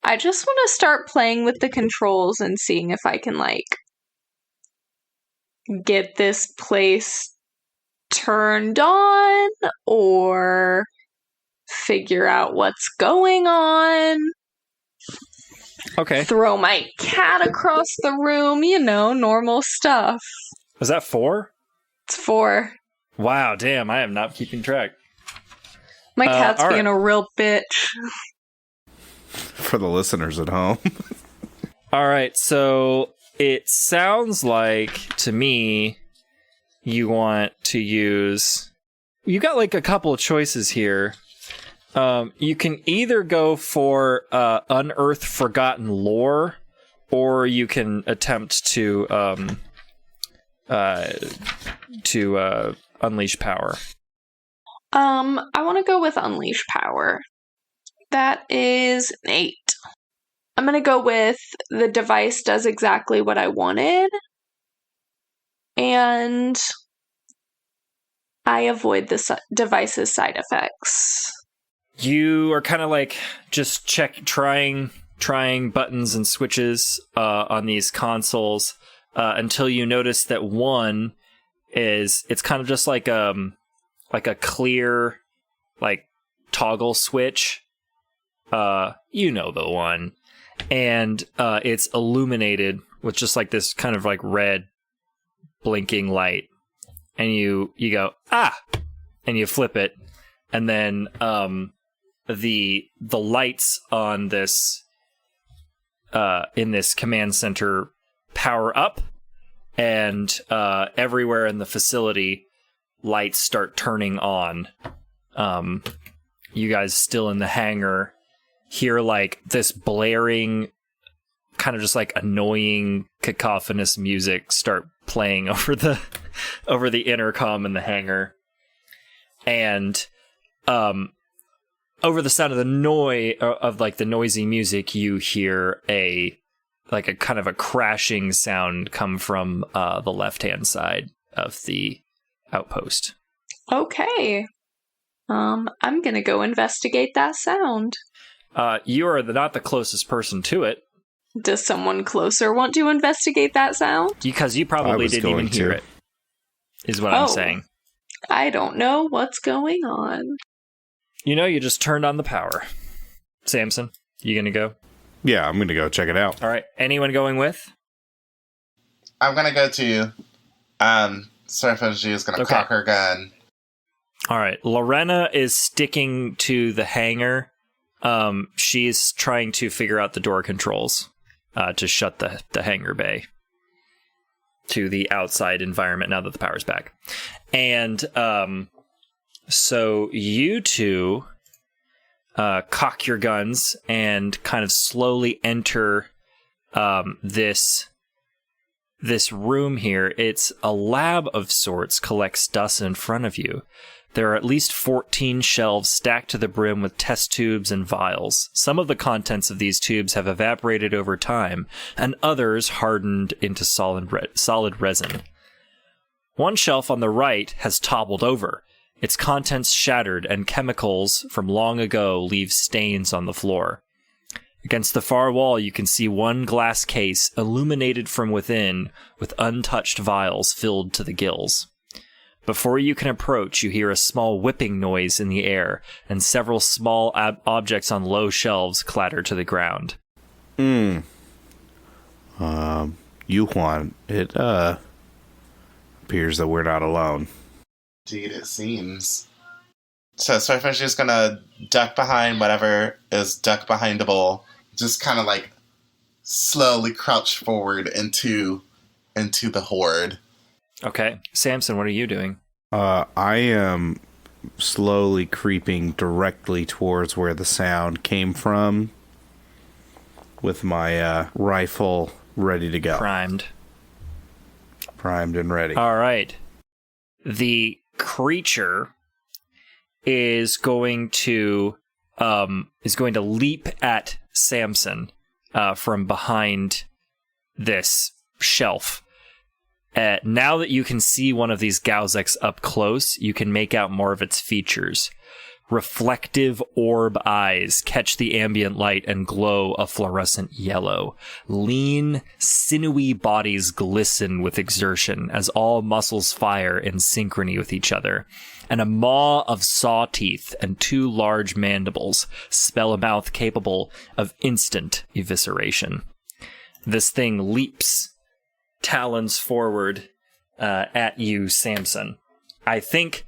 S2: I just want to start playing with the controls and seeing if I can, get this place turned on or figure out what's going on.
S1: Okay.
S2: Throw my cat across the room, normal stuff.
S1: Was that 4?
S2: It's 4.
S1: Wow, damn, I am not keeping track.
S2: My cat's being
S1: right.
S2: a real bitch.
S3: For the listeners at home.
S1: All right, so it sounds like to me you want to use... You got a couple of choices here. You can either go for unearth forgotten lore, or you can attempt to unleash power.
S2: I want to go with unleash power. That is an 8. I'm going to go with the device does exactly what I wanted. And I avoid the device's side effects.
S1: You are kind of just trying buttons and switches on these consoles until you notice that one it's kind of just like a clear toggle switch. The one. And it's illuminated with just this kind of red blinking light. And you go, ah! And you flip it. And then the lights on this in this command center power up, and everywhere in the facility lights start turning on. You guys still in the hangar hear this blaring, kind of just annoying cacophonous music start playing over the intercom in the hangar. And over the sound of the noise of the noisy music, you hear a kind of a crashing sound come from the left-hand side of the outpost.
S2: Okay. I'm gonna go investigate that sound.
S1: You are not the closest person to it.
S2: Does someone closer want to investigate that sound?
S1: Because you probably didn't even hear it, is what I'm saying.
S2: I don't know what's going on.
S1: You just turned on the power. Samson, you gonna go?
S3: Yeah, I'm gonna go check it out.
S1: All right. Anyone going with?
S4: I'm gonna go to Surface G is gonna cock her gun.
S1: All right. Lorena is sticking to the hangar. She's trying to figure out the door controls to shut the hangar bay to the outside environment now that the power's back. And so you two cock your guns and kind of slowly enter this room here. It's a lab of sorts, collects dust in front of you. There are at least 14 shelves stacked to the brim with test tubes and vials. Some of the contents of these tubes have evaporated over time, and others hardened into solid resin. One shelf on the right has toppled over, its contents shattered, and chemicals from long ago leave stains on the floor. Against the far wall, you can see one glass case illuminated from within with untouched vials filled to the gills. Before you can approach, you hear a small whipping noise in the air, and several small objects on low shelves clatter to the ground.
S3: Yuhuan, it appears that we're not alone.
S4: Indeed, it seems. So Swordfish is just gonna duck behind whatever is duck behindable. Just kind of like slowly crouch forward into the horde.
S1: Okay. Samson, what are you doing?
S3: I am slowly creeping directly towards where the sound came from with my rifle ready to go.
S1: Primed
S3: And ready.
S1: All right. The creature is going to leap at Samson from behind this shelf. Now that you can see one of these Gauzecs up close, you can make out more of its features. Reflective orb eyes catch the ambient light and glow a fluorescent yellow. Lean, sinewy bodies glisten with exertion as all muscles fire in synchrony with each other. And a maw of saw teeth and 2 large mandibles spell a mouth capable of instant evisceration. This thing leaps, talons forward at you, Samson. I think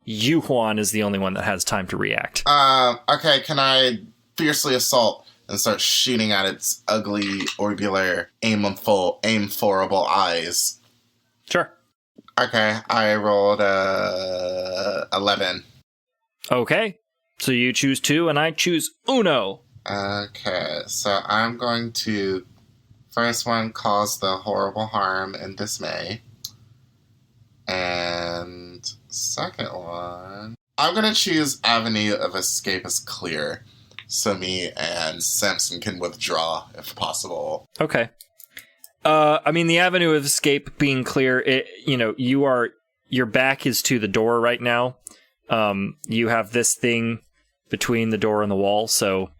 S1: you, Juan, is the only one that has time to react.
S4: Okay, can I fiercely assault and start shooting at its ugly, orbular, aim-forable eyes?
S1: Sure.
S4: Okay, I rolled 11.
S1: Okay, so you choose 2 and I choose uno.
S4: Okay, so I'm going to first one cause the horrible harm and dismay. And second one, I'm going to choose Avenue of Escape as clear. So me and Samson can withdraw if possible.
S1: Okay. I mean, the avenue of escape being clear, your back is to the door right now. You have this thing between the door and the wall, so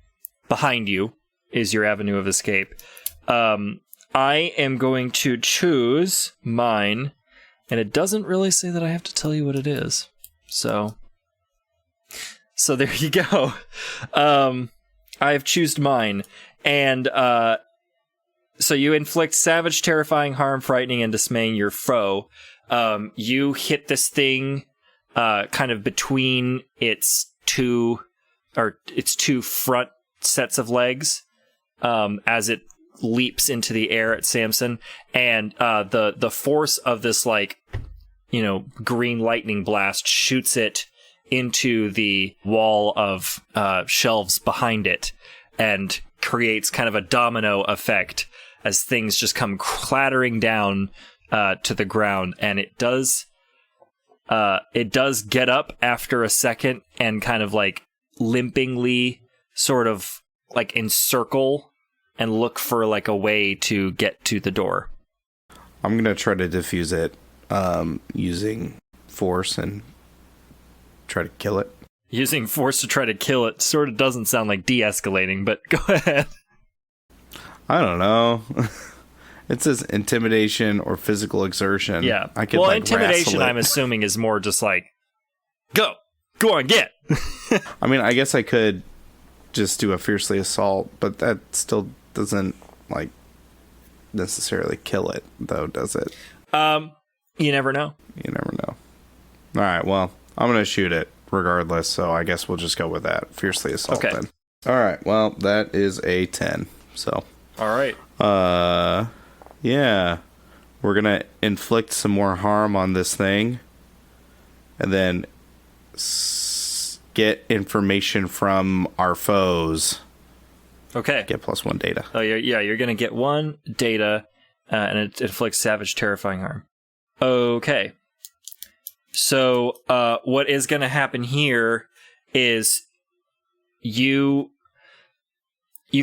S1: behind you is your avenue of escape. I am going to choose mine, and it doesn't really say that I have to tell you what it is. So there you go. I've chosen mine, and so you inflict savage, terrifying harm, frightening, and dismaying your foe. You hit this thing kind of between its two front sets of legs as it leaps into the air at Samson, and the force of this green lightning blast shoots it into the wall of shelves behind it and creates kind of a domino effect as things just come clattering down to the ground. And it does get up after a second and kind of like limpingly sort of like encircle and look for like a way to get to the door.
S3: I'm going to try to defuse it using force and try to kill it.
S1: Using force to try to kill it sort of doesn't sound like de-escalating, but go ahead.
S3: I don't know. It says intimidation or physical exertion.
S1: Yeah.
S3: I could,
S1: intimidation, I'm assuming, is more just like, go on, get.
S3: I mean, I guess I could just do a fiercely assault, but that still doesn't necessarily kill it, though, does it?
S1: You never know.
S3: You never know. All right, well, I'm going to shoot it regardless, so I guess we'll just go with that. Fiercely assault,
S1: okay.
S3: Then. All right, well, that is a 10, so.
S1: All right.
S3: Yeah. We're going to inflict some more harm on this thing, and then get information from our foes.
S1: Okay.
S3: Get +1 data.
S1: Oh, you're going to get 1 data, and it inflicts savage, terrifying harm. Okay. So, what is going to happen here is you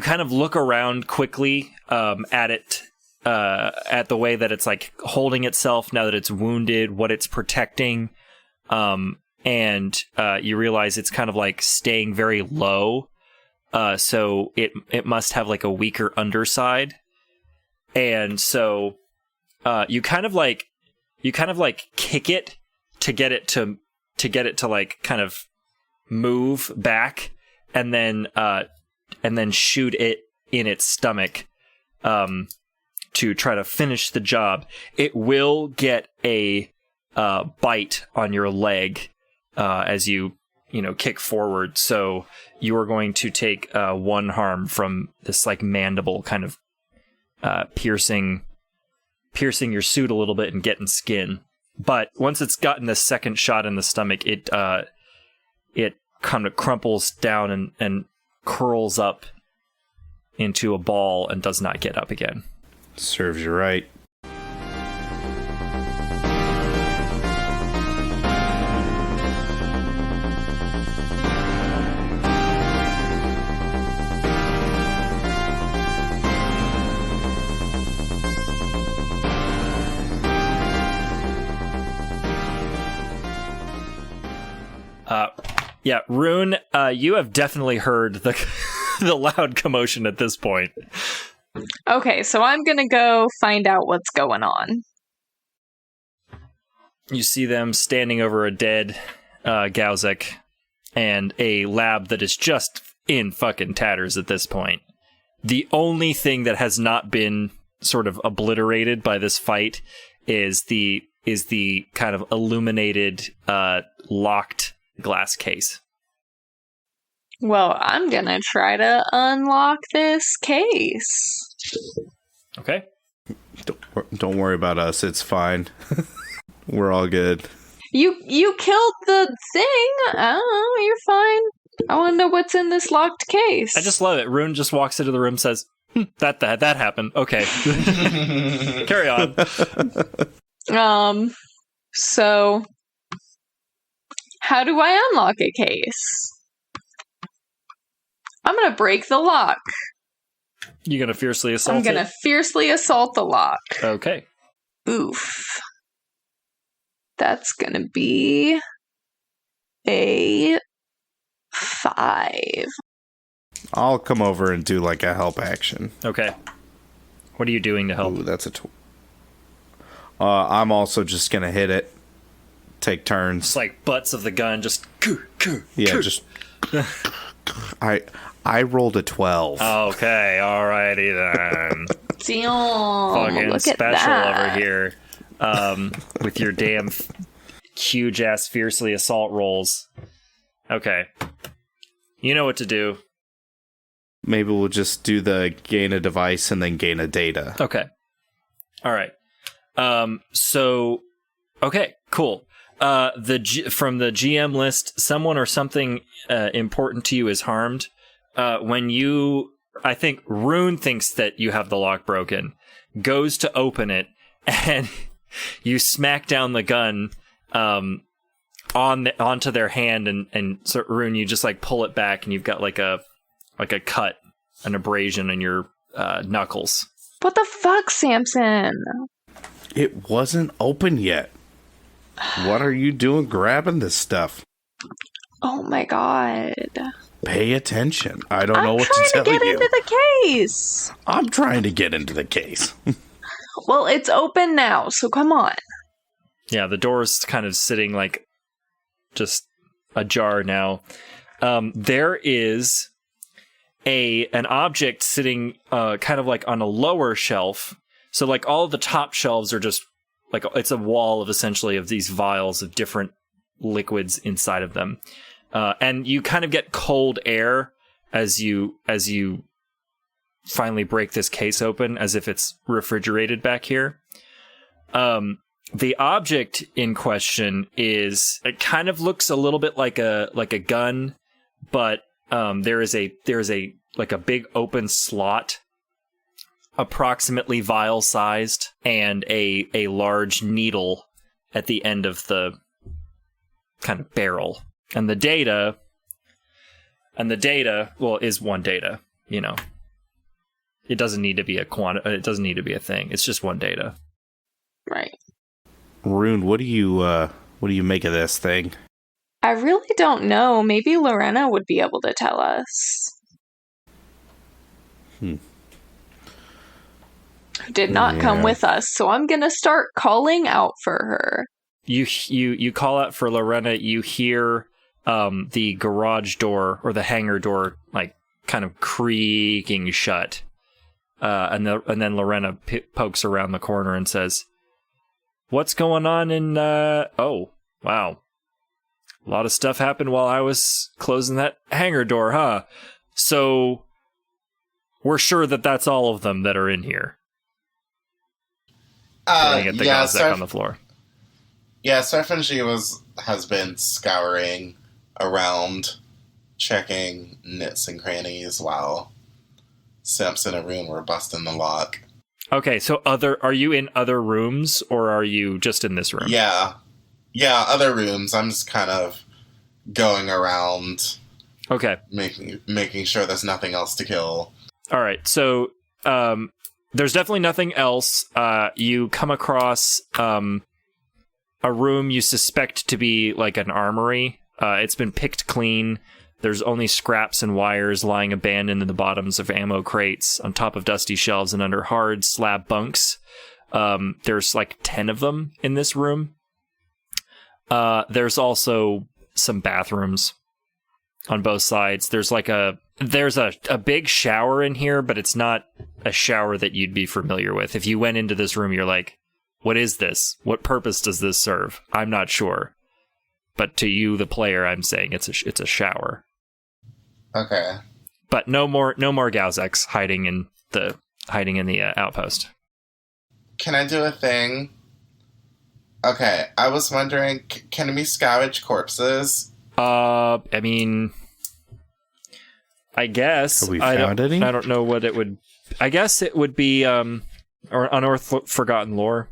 S1: kind of look around quickly at it, at the way that it's like holding itself now that it's wounded, what it's protecting, and you realize it's kind of like staying very low. So it must have like a weaker underside, and so you kind of like kick it to get it to like kind of move back, and then shoot it in its stomach to try to finish the job. It will get a bite on your leg as you kick forward. So you are going to take 1 harm from this like mandible kind of piercing your suit a little bit and getting skin. But once it's gotten the second shot in the stomach, it kind of crumples down and curls up into a ball and does not get up again.
S3: Serves you right.
S1: Yeah, Rune, you have definitely heard the the loud commotion at this point.
S2: Okay, so I'm gonna go find out what's going on.
S1: You see them standing over a dead Gauzek and a lab that is just in fucking tatters at this point. The only thing that has not been sort of obliterated by this fight is the kind of illuminated, locked glass case.
S2: Well, I'm gonna try to unlock this case.
S1: Okay.
S3: Don't worry about us. It's fine. We're all good.
S2: You killed the thing. Oh, you're fine. I want to know what's in this locked case.
S1: I just love it. Rune just walks into the room, says, that happened. Okay. Carry on.
S2: So how do I unlock a case? I'm going to break the lock.
S1: You gonna fiercely assault
S2: I'm going to fiercely assault the lock.
S1: Okay.
S2: Oof. That's going to be a 5.
S3: I'll come over and do like a help action.
S1: Okay. What are you doing to help?
S3: Ooh, that's a I'm also just gonna hit it. Take turns.
S1: It's like butts of the gun, just...
S3: Yeah, just... I rolled a 12.
S1: Okay, alrighty then.
S2: Damn,
S1: Fucking
S2: look
S1: special
S2: at that.
S1: over here. With your damn huge-ass fiercely assault rolls. Okay. You know what to do.
S3: Maybe we'll just do the gain a device and then gain a data.
S1: Okay. Alright. So... Okay, cool. From the GM list, someone or something important to you is harmed. I think Rune thinks that you have the lock broken, goes to open it, and you smack down the gun onto their hand, and so Rune, you just like pull it back, and you've got like a cut, an abrasion in your knuckles.
S2: What the fuck, Samson?
S3: It wasn't open yet. What are you doing grabbing this stuff?
S2: Oh my god.
S3: Pay attention. I don't know what to
S2: I'm
S3: tell
S2: trying to get
S3: you.
S2: into the case.
S3: I'm trying to get into the case.
S2: Well, it's open now, so come on.
S1: Yeah, the door's kind of sitting like just ajar now. There is an object sitting kind of like on a lower shelf. So like all the top shelves are just like it's a wall of essentially of these vials of different liquids inside of them. And you kind of get cold air as you finally break this case open, as if it's refrigerated back here. The object in question it kind of looks a little bit like a gun, but there is a like a big open slot, approximately vial sized, and a large needle at the end of the kind of barrel. And the data, well, is one data, you know. It doesn't need to be it doesn't need to be a thing. It's just one data.
S2: Right.
S3: Rune, what do you make of this thing?
S2: I really don't know. Maybe Lorena would be able to tell us. Did not come with us, so I'm gonna start calling out for her.
S1: You call out for Lorena. You hear the garage door or the hangar door like kind of creaking shut, and then Lorena pokes around the corner and says, "What's going on in? Oh, wow. A lot of stuff happened while I was closing that hangar door, huh? So we're sure that that's all of them that are in here. Pointing at the Galzek on the floor.
S4: Yeah, Surf and G has been scouring around, checking nits and crannies while Simps and Arun were busting the lock.
S1: Okay, so are you in other rooms, or are you just in this room?
S4: Yeah, other rooms. I'm just kind of going around.
S1: Okay.
S4: Making sure there's nothing else to kill.
S1: All right, so there's definitely nothing else. You come across a room you suspect to be like an armory. It's been picked clean. There's only scraps and wires lying abandoned in the bottoms of ammo crates, on top of dusty shelves and under hard slab bunks. There's like 10 of them in this room. There's also some bathrooms on both sides. There's a big shower in here, but it's not a shower that you'd be familiar with. If you went into this room, you're like, what is this? What purpose does this serve? I'm not sure. But to you, the player, I'm saying it's a shower.
S4: Okay.
S1: But no more Galzeks hiding in the outpost.
S4: Can I do a thing? Okay, I was wondering, can we scavenge corpses?
S1: I mean, I guess.
S3: Have we found any?
S1: I don't know what it would. I guess it would be or unearthed forgotten lore.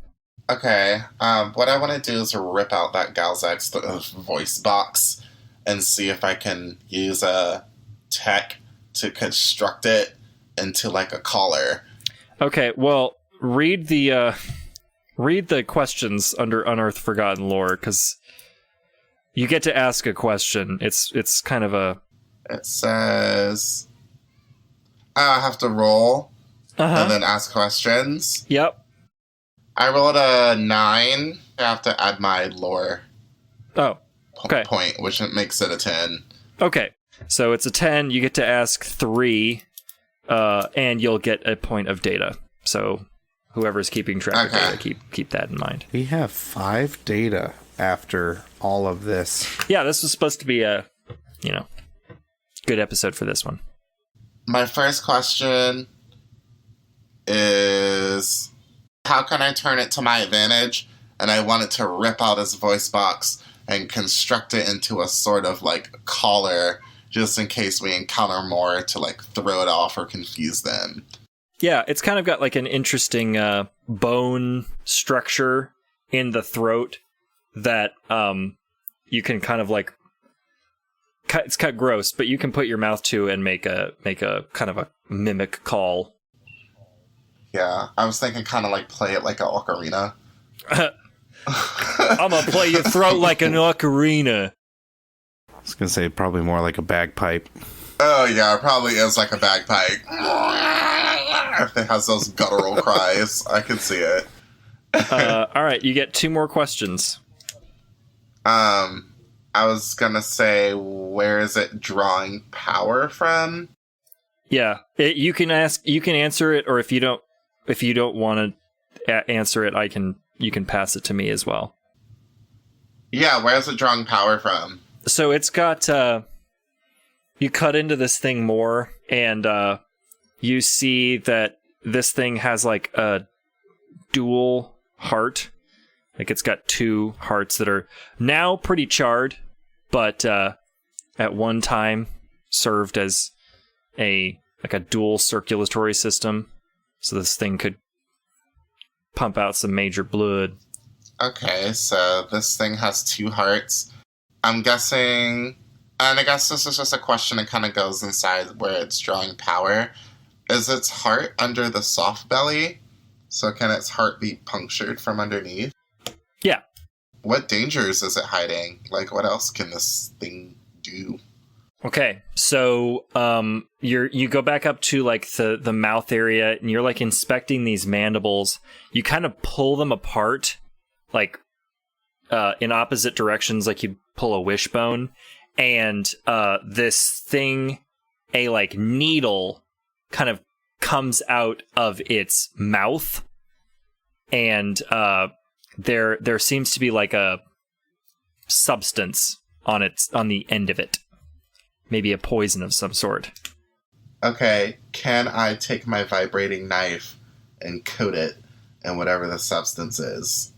S4: Okay, what I want to do is rip out that Galzek's voice box and see if I can use a tech to construct it into like a collar.
S1: Okay, well, read the questions under unearthed forgotten lore, because you get to ask a question. It's kind of a.
S4: It says I have to roll and then ask questions.
S1: Yep.
S4: I rolled a 9. I have to add my lore.
S1: Oh, okay.
S4: Point, which makes it a 10.
S1: Okay, so it's a 10. You get to ask 3, and you'll get a point of data. So whoever's keeping track of data, keep that in mind.
S3: We have 5 data after all of this.
S1: Yeah, this was supposed to be a, good episode for this one.
S4: My first question is, how can I turn it to my advantage? And I wanted to rip out his voice box and construct it into a sort of like collar, just in case we encounter more, to like throw it off or confuse them.
S1: Yeah, it's kind of got like an interesting bone structure in the throat that you can kind of like it's kind of gross, but you can put your mouth to and make a kind of a mimic call.
S4: Yeah, I was thinking kind of like play it like an ocarina.
S1: I'm gonna play your throat like an ocarina.
S3: I was gonna say probably more like a bagpipe.
S4: Oh yeah, it probably is like a bagpipe. If it has those guttural cries, I can see it.
S1: All right, you get 2 more questions.
S4: I was gonna say, where is it drawing power from?
S1: Yeah, you can answer it, or if you don't want to answer it, you can pass it to me as well.
S4: Yeah, where is it drawing power from?
S1: So it's got you cut into this thing more, and you see that this thing has like a dual heart. Like it's got 2 hearts that are now pretty charred, but at one time served as a dual circulatory system, so this thing could pump out some major blood.
S4: Okay, so this thing has 2 hearts. I'm guessing, and I guess this is just a question that kind of goes inside where it's drawing power. Is its heart under the soft belly? So can its heart be punctured from underneath?
S1: Yeah.
S4: What dangers is it hiding? Like, what else can this thing do?
S1: Okay, so you go back up to like the mouth area, and you're like inspecting these mandibles. You kind of pull them apart, like in opposite directions, like you pull a wishbone, and this thing, a like needle, kind of comes out of its mouth, and there seems to be like a substance on the end of it. Maybe a poison of some sort.
S4: Okay, can I take my vibrating knife and coat it in whatever the substance is?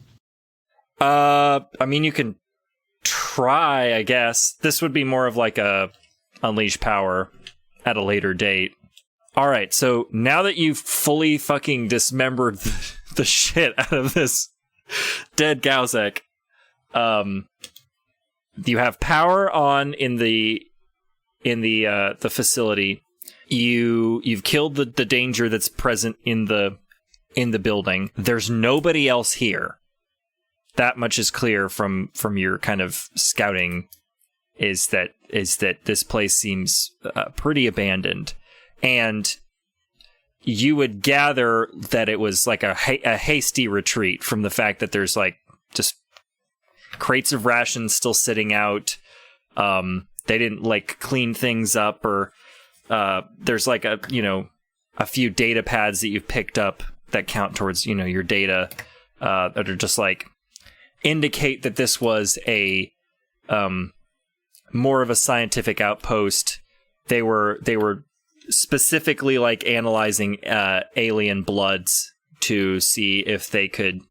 S1: I mean, you can try, I guess. This would be more of like a unleash power at a later date. All right, so now that you've fully fucking dismembered the shit out of this dead Gauzek, you have power on in the facility. You've killed the danger that's present in the building. There's nobody else here. That much is clear from your kind of scouting. Is that this place seems pretty abandoned, and you would gather that it was like a hasty retreat from the fact that there's like just crates of rations still sitting out. They didn't like clean things up, or there's like a few data pads that you've picked up that count towards your data that are just like indicate that this was a more of a scientific outpost. They were specifically like analyzing alien bloods to see if they could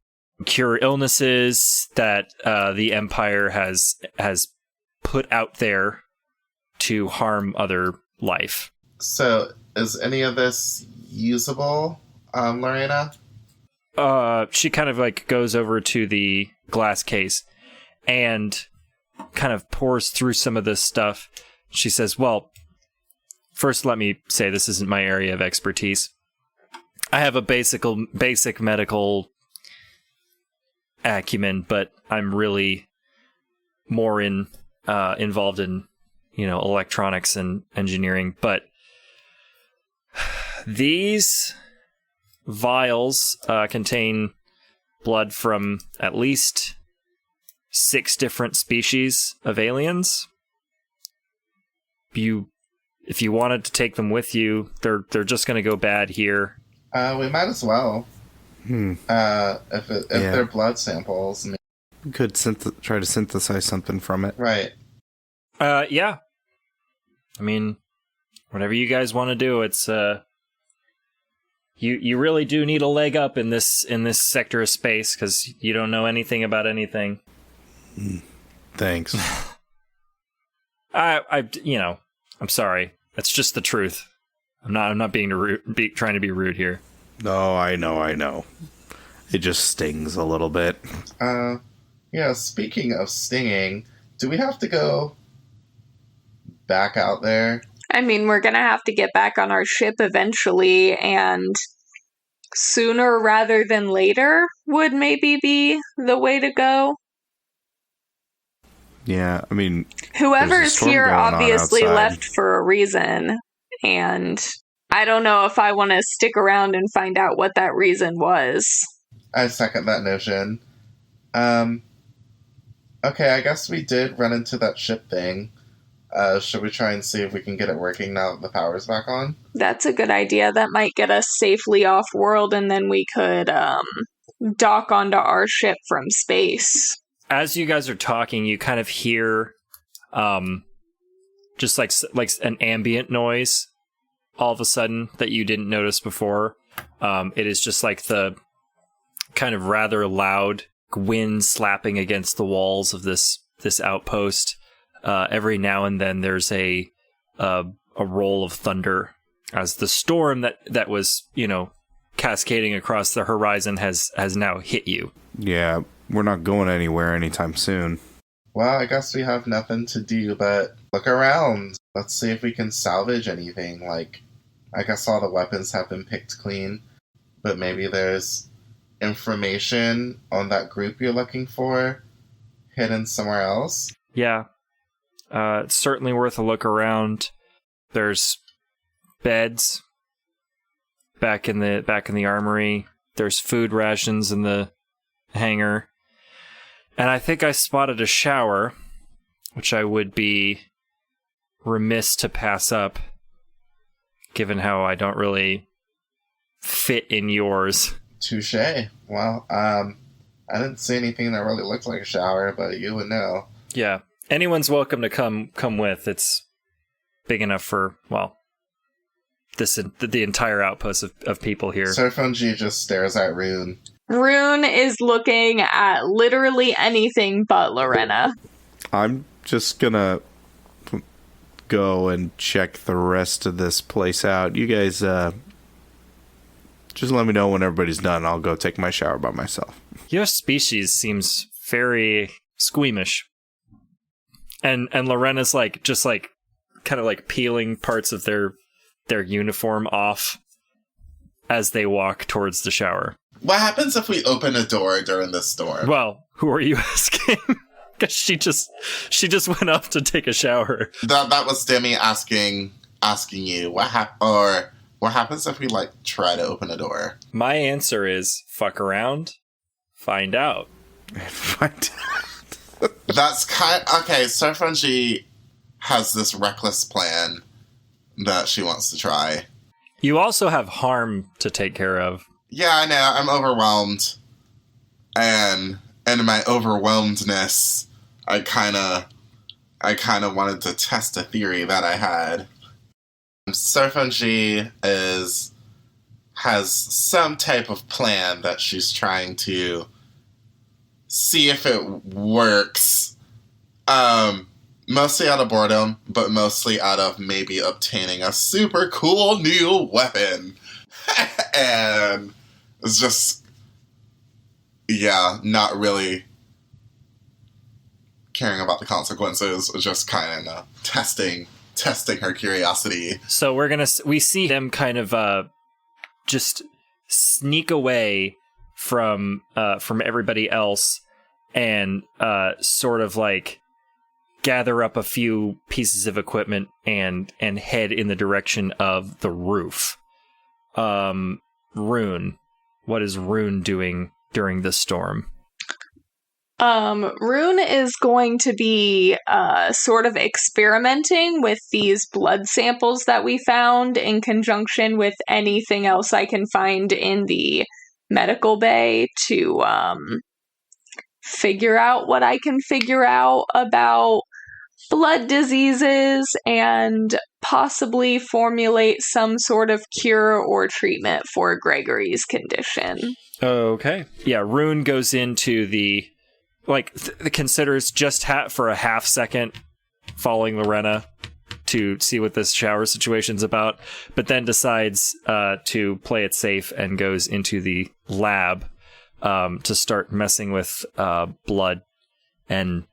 S1: cure illnesses that the Empire has put out there to harm other life.
S4: So, is any of this usable, Lorena?
S1: She kind of like goes over to the glass case and kind of pours through some of this stuff. She says, well, first let me say this isn't my area of expertise. I have a basic medical acumen, but I'm really more involved in electronics and engineering. But these vials contain blood from at least 6 different species of aliens. If you wanted to take them with you, they're just going to go bad here.
S4: We might as well. If they're blood samples,
S3: We could try to synthesize something from it.
S4: right?
S1: Yeah. I mean, whatever you guys want to do, it's you really do need a leg up in this sector of space because you don't know anything about anything.
S3: Thanks.
S1: I'm sorry. That's just the truth. I'm not being trying to be rude here.
S3: No, I know. It just stings a little bit.
S4: Yeah, speaking of stinging, do we have to go back out there?
S2: I mean, we're gonna have to get back on our ship eventually, and sooner rather than later would maybe be the way to go.
S3: Yeah, I mean,
S2: Whoever's
S3: storm
S2: here
S3: going on
S2: obviously
S3: outside.
S2: left for a reason, and I don't know if I want to stick around and find out what that reason was.
S4: I second that notion. Okay, I guess we did run into that ship thing. Should we try and see if we can get it working now that the power's back on?
S2: That's a good idea. That might get us safely off-world, and then we could dock onto our ship from space.
S1: As you guys are talking, you kind of hear just like an ambient noise all of a sudden that you didn't notice before. It is just like the kind of rather loud wind slapping against the walls of this outpost. Every now and then there's a roll of thunder as the storm that was cascading across the horizon has now hit you.
S3: Yeah, we're not going anywhere anytime soon.
S4: Well, I guess we have nothing to do but look around. Let's see if we can salvage anything. Like, I guess all the weapons have been picked clean, but maybe there's information on that group you're looking for hidden somewhere else.
S1: Yeah. It's certainly worth a look around. There's beds back in the armory. There's food rations in the hangar. And I think I spotted a shower, which I would be remiss to pass up, given how I don't really fit in yours.
S4: Touché. Well, I didn't see anything that really looked like a shower, but you would know.
S1: Yeah. Anyone's welcome to come with. It's big enough for, well, the entire outpost of people here.
S4: Surfungi just stares at Rune.
S2: Rune is looking at literally anything but Lorena.
S3: I'm just gonna go and check the rest of this place out. You guys, just let me know when everybody's done. I'll go take my shower by myself.
S1: Your species seems very squeamish. And Lorena's kind of peeling parts of their uniform off as they walk towards the shower.
S4: What happens if we open a door during this storm?
S1: Well, who are you asking? Because she just went up to take a shower.
S4: That was Demi asking you what happens if we try to open a door?
S1: My answer is fuck around, find out.
S4: That's okay. Surfungi has this reckless plan that she wants to try.
S1: You also have harm to take care of.
S4: Yeah, I know. I'm overwhelmed, and in my overwhelmedness, I kind of wanted to test a theory that I had. Surfungi has some type of plan that she's trying to see if it works. Mostly out of boredom, but mostly out of maybe obtaining a super cool new weapon. And it's just, not really caring about the consequences, just kind of testing her curiosity.
S1: So we see them kind of just sneak away from everybody else and sort of gather up a few pieces of equipment and head in the direction of the roof. Rune, what is Rune doing during the storm?
S2: Rune is going to be sort of experimenting with these blood samples that we found in conjunction with anything else I can find in the medical bay to figure out what I can figure out about blood diseases and possibly formulate some sort of cure or treatment for Gregory's condition.
S1: Okay. Yeah, Rune goes into the considers just for a half second following Lorena to see what this shower situation's about, but then decides to play it safe and goes into the lab to start messing with blood and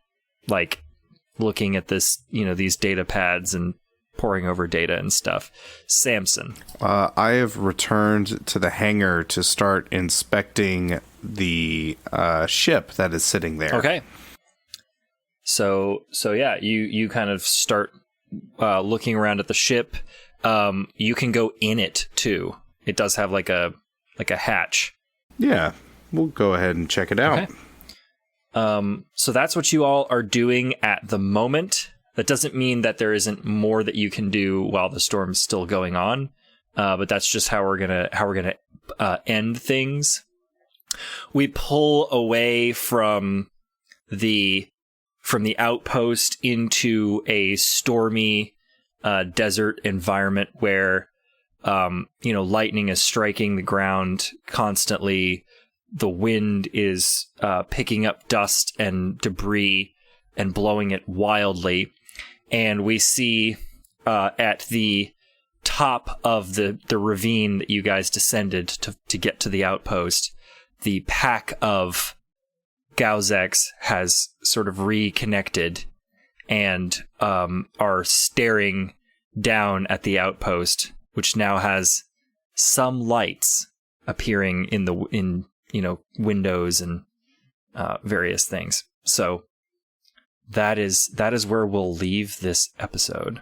S1: looking at this, these data pads and poring over data and stuff. Samson.
S3: I have returned to the hangar to start inspecting the ship that is sitting there.
S1: Okay. So yeah, you kind of start looking around at the ship. You can go in it too. It does have like a hatch.
S3: Yeah, we'll go ahead and check it out.
S1: Okay. So that's what you all are doing at the moment. That doesn't mean that there isn't more that you can do while the storm's still going on. But that's just how we're gonna end things. We pull away from the outpost into a stormy desert environment where lightning is striking the ground constantly. The wind is picking up dust and debris and blowing it wildly. And we see at the top of the ravine that you guys descended to get to the outpost, the pack of Gauzeks has sort of reconnected and are staring down at the outpost, which now has some lights appearing in windows and various things. So that is where we'll leave this episode.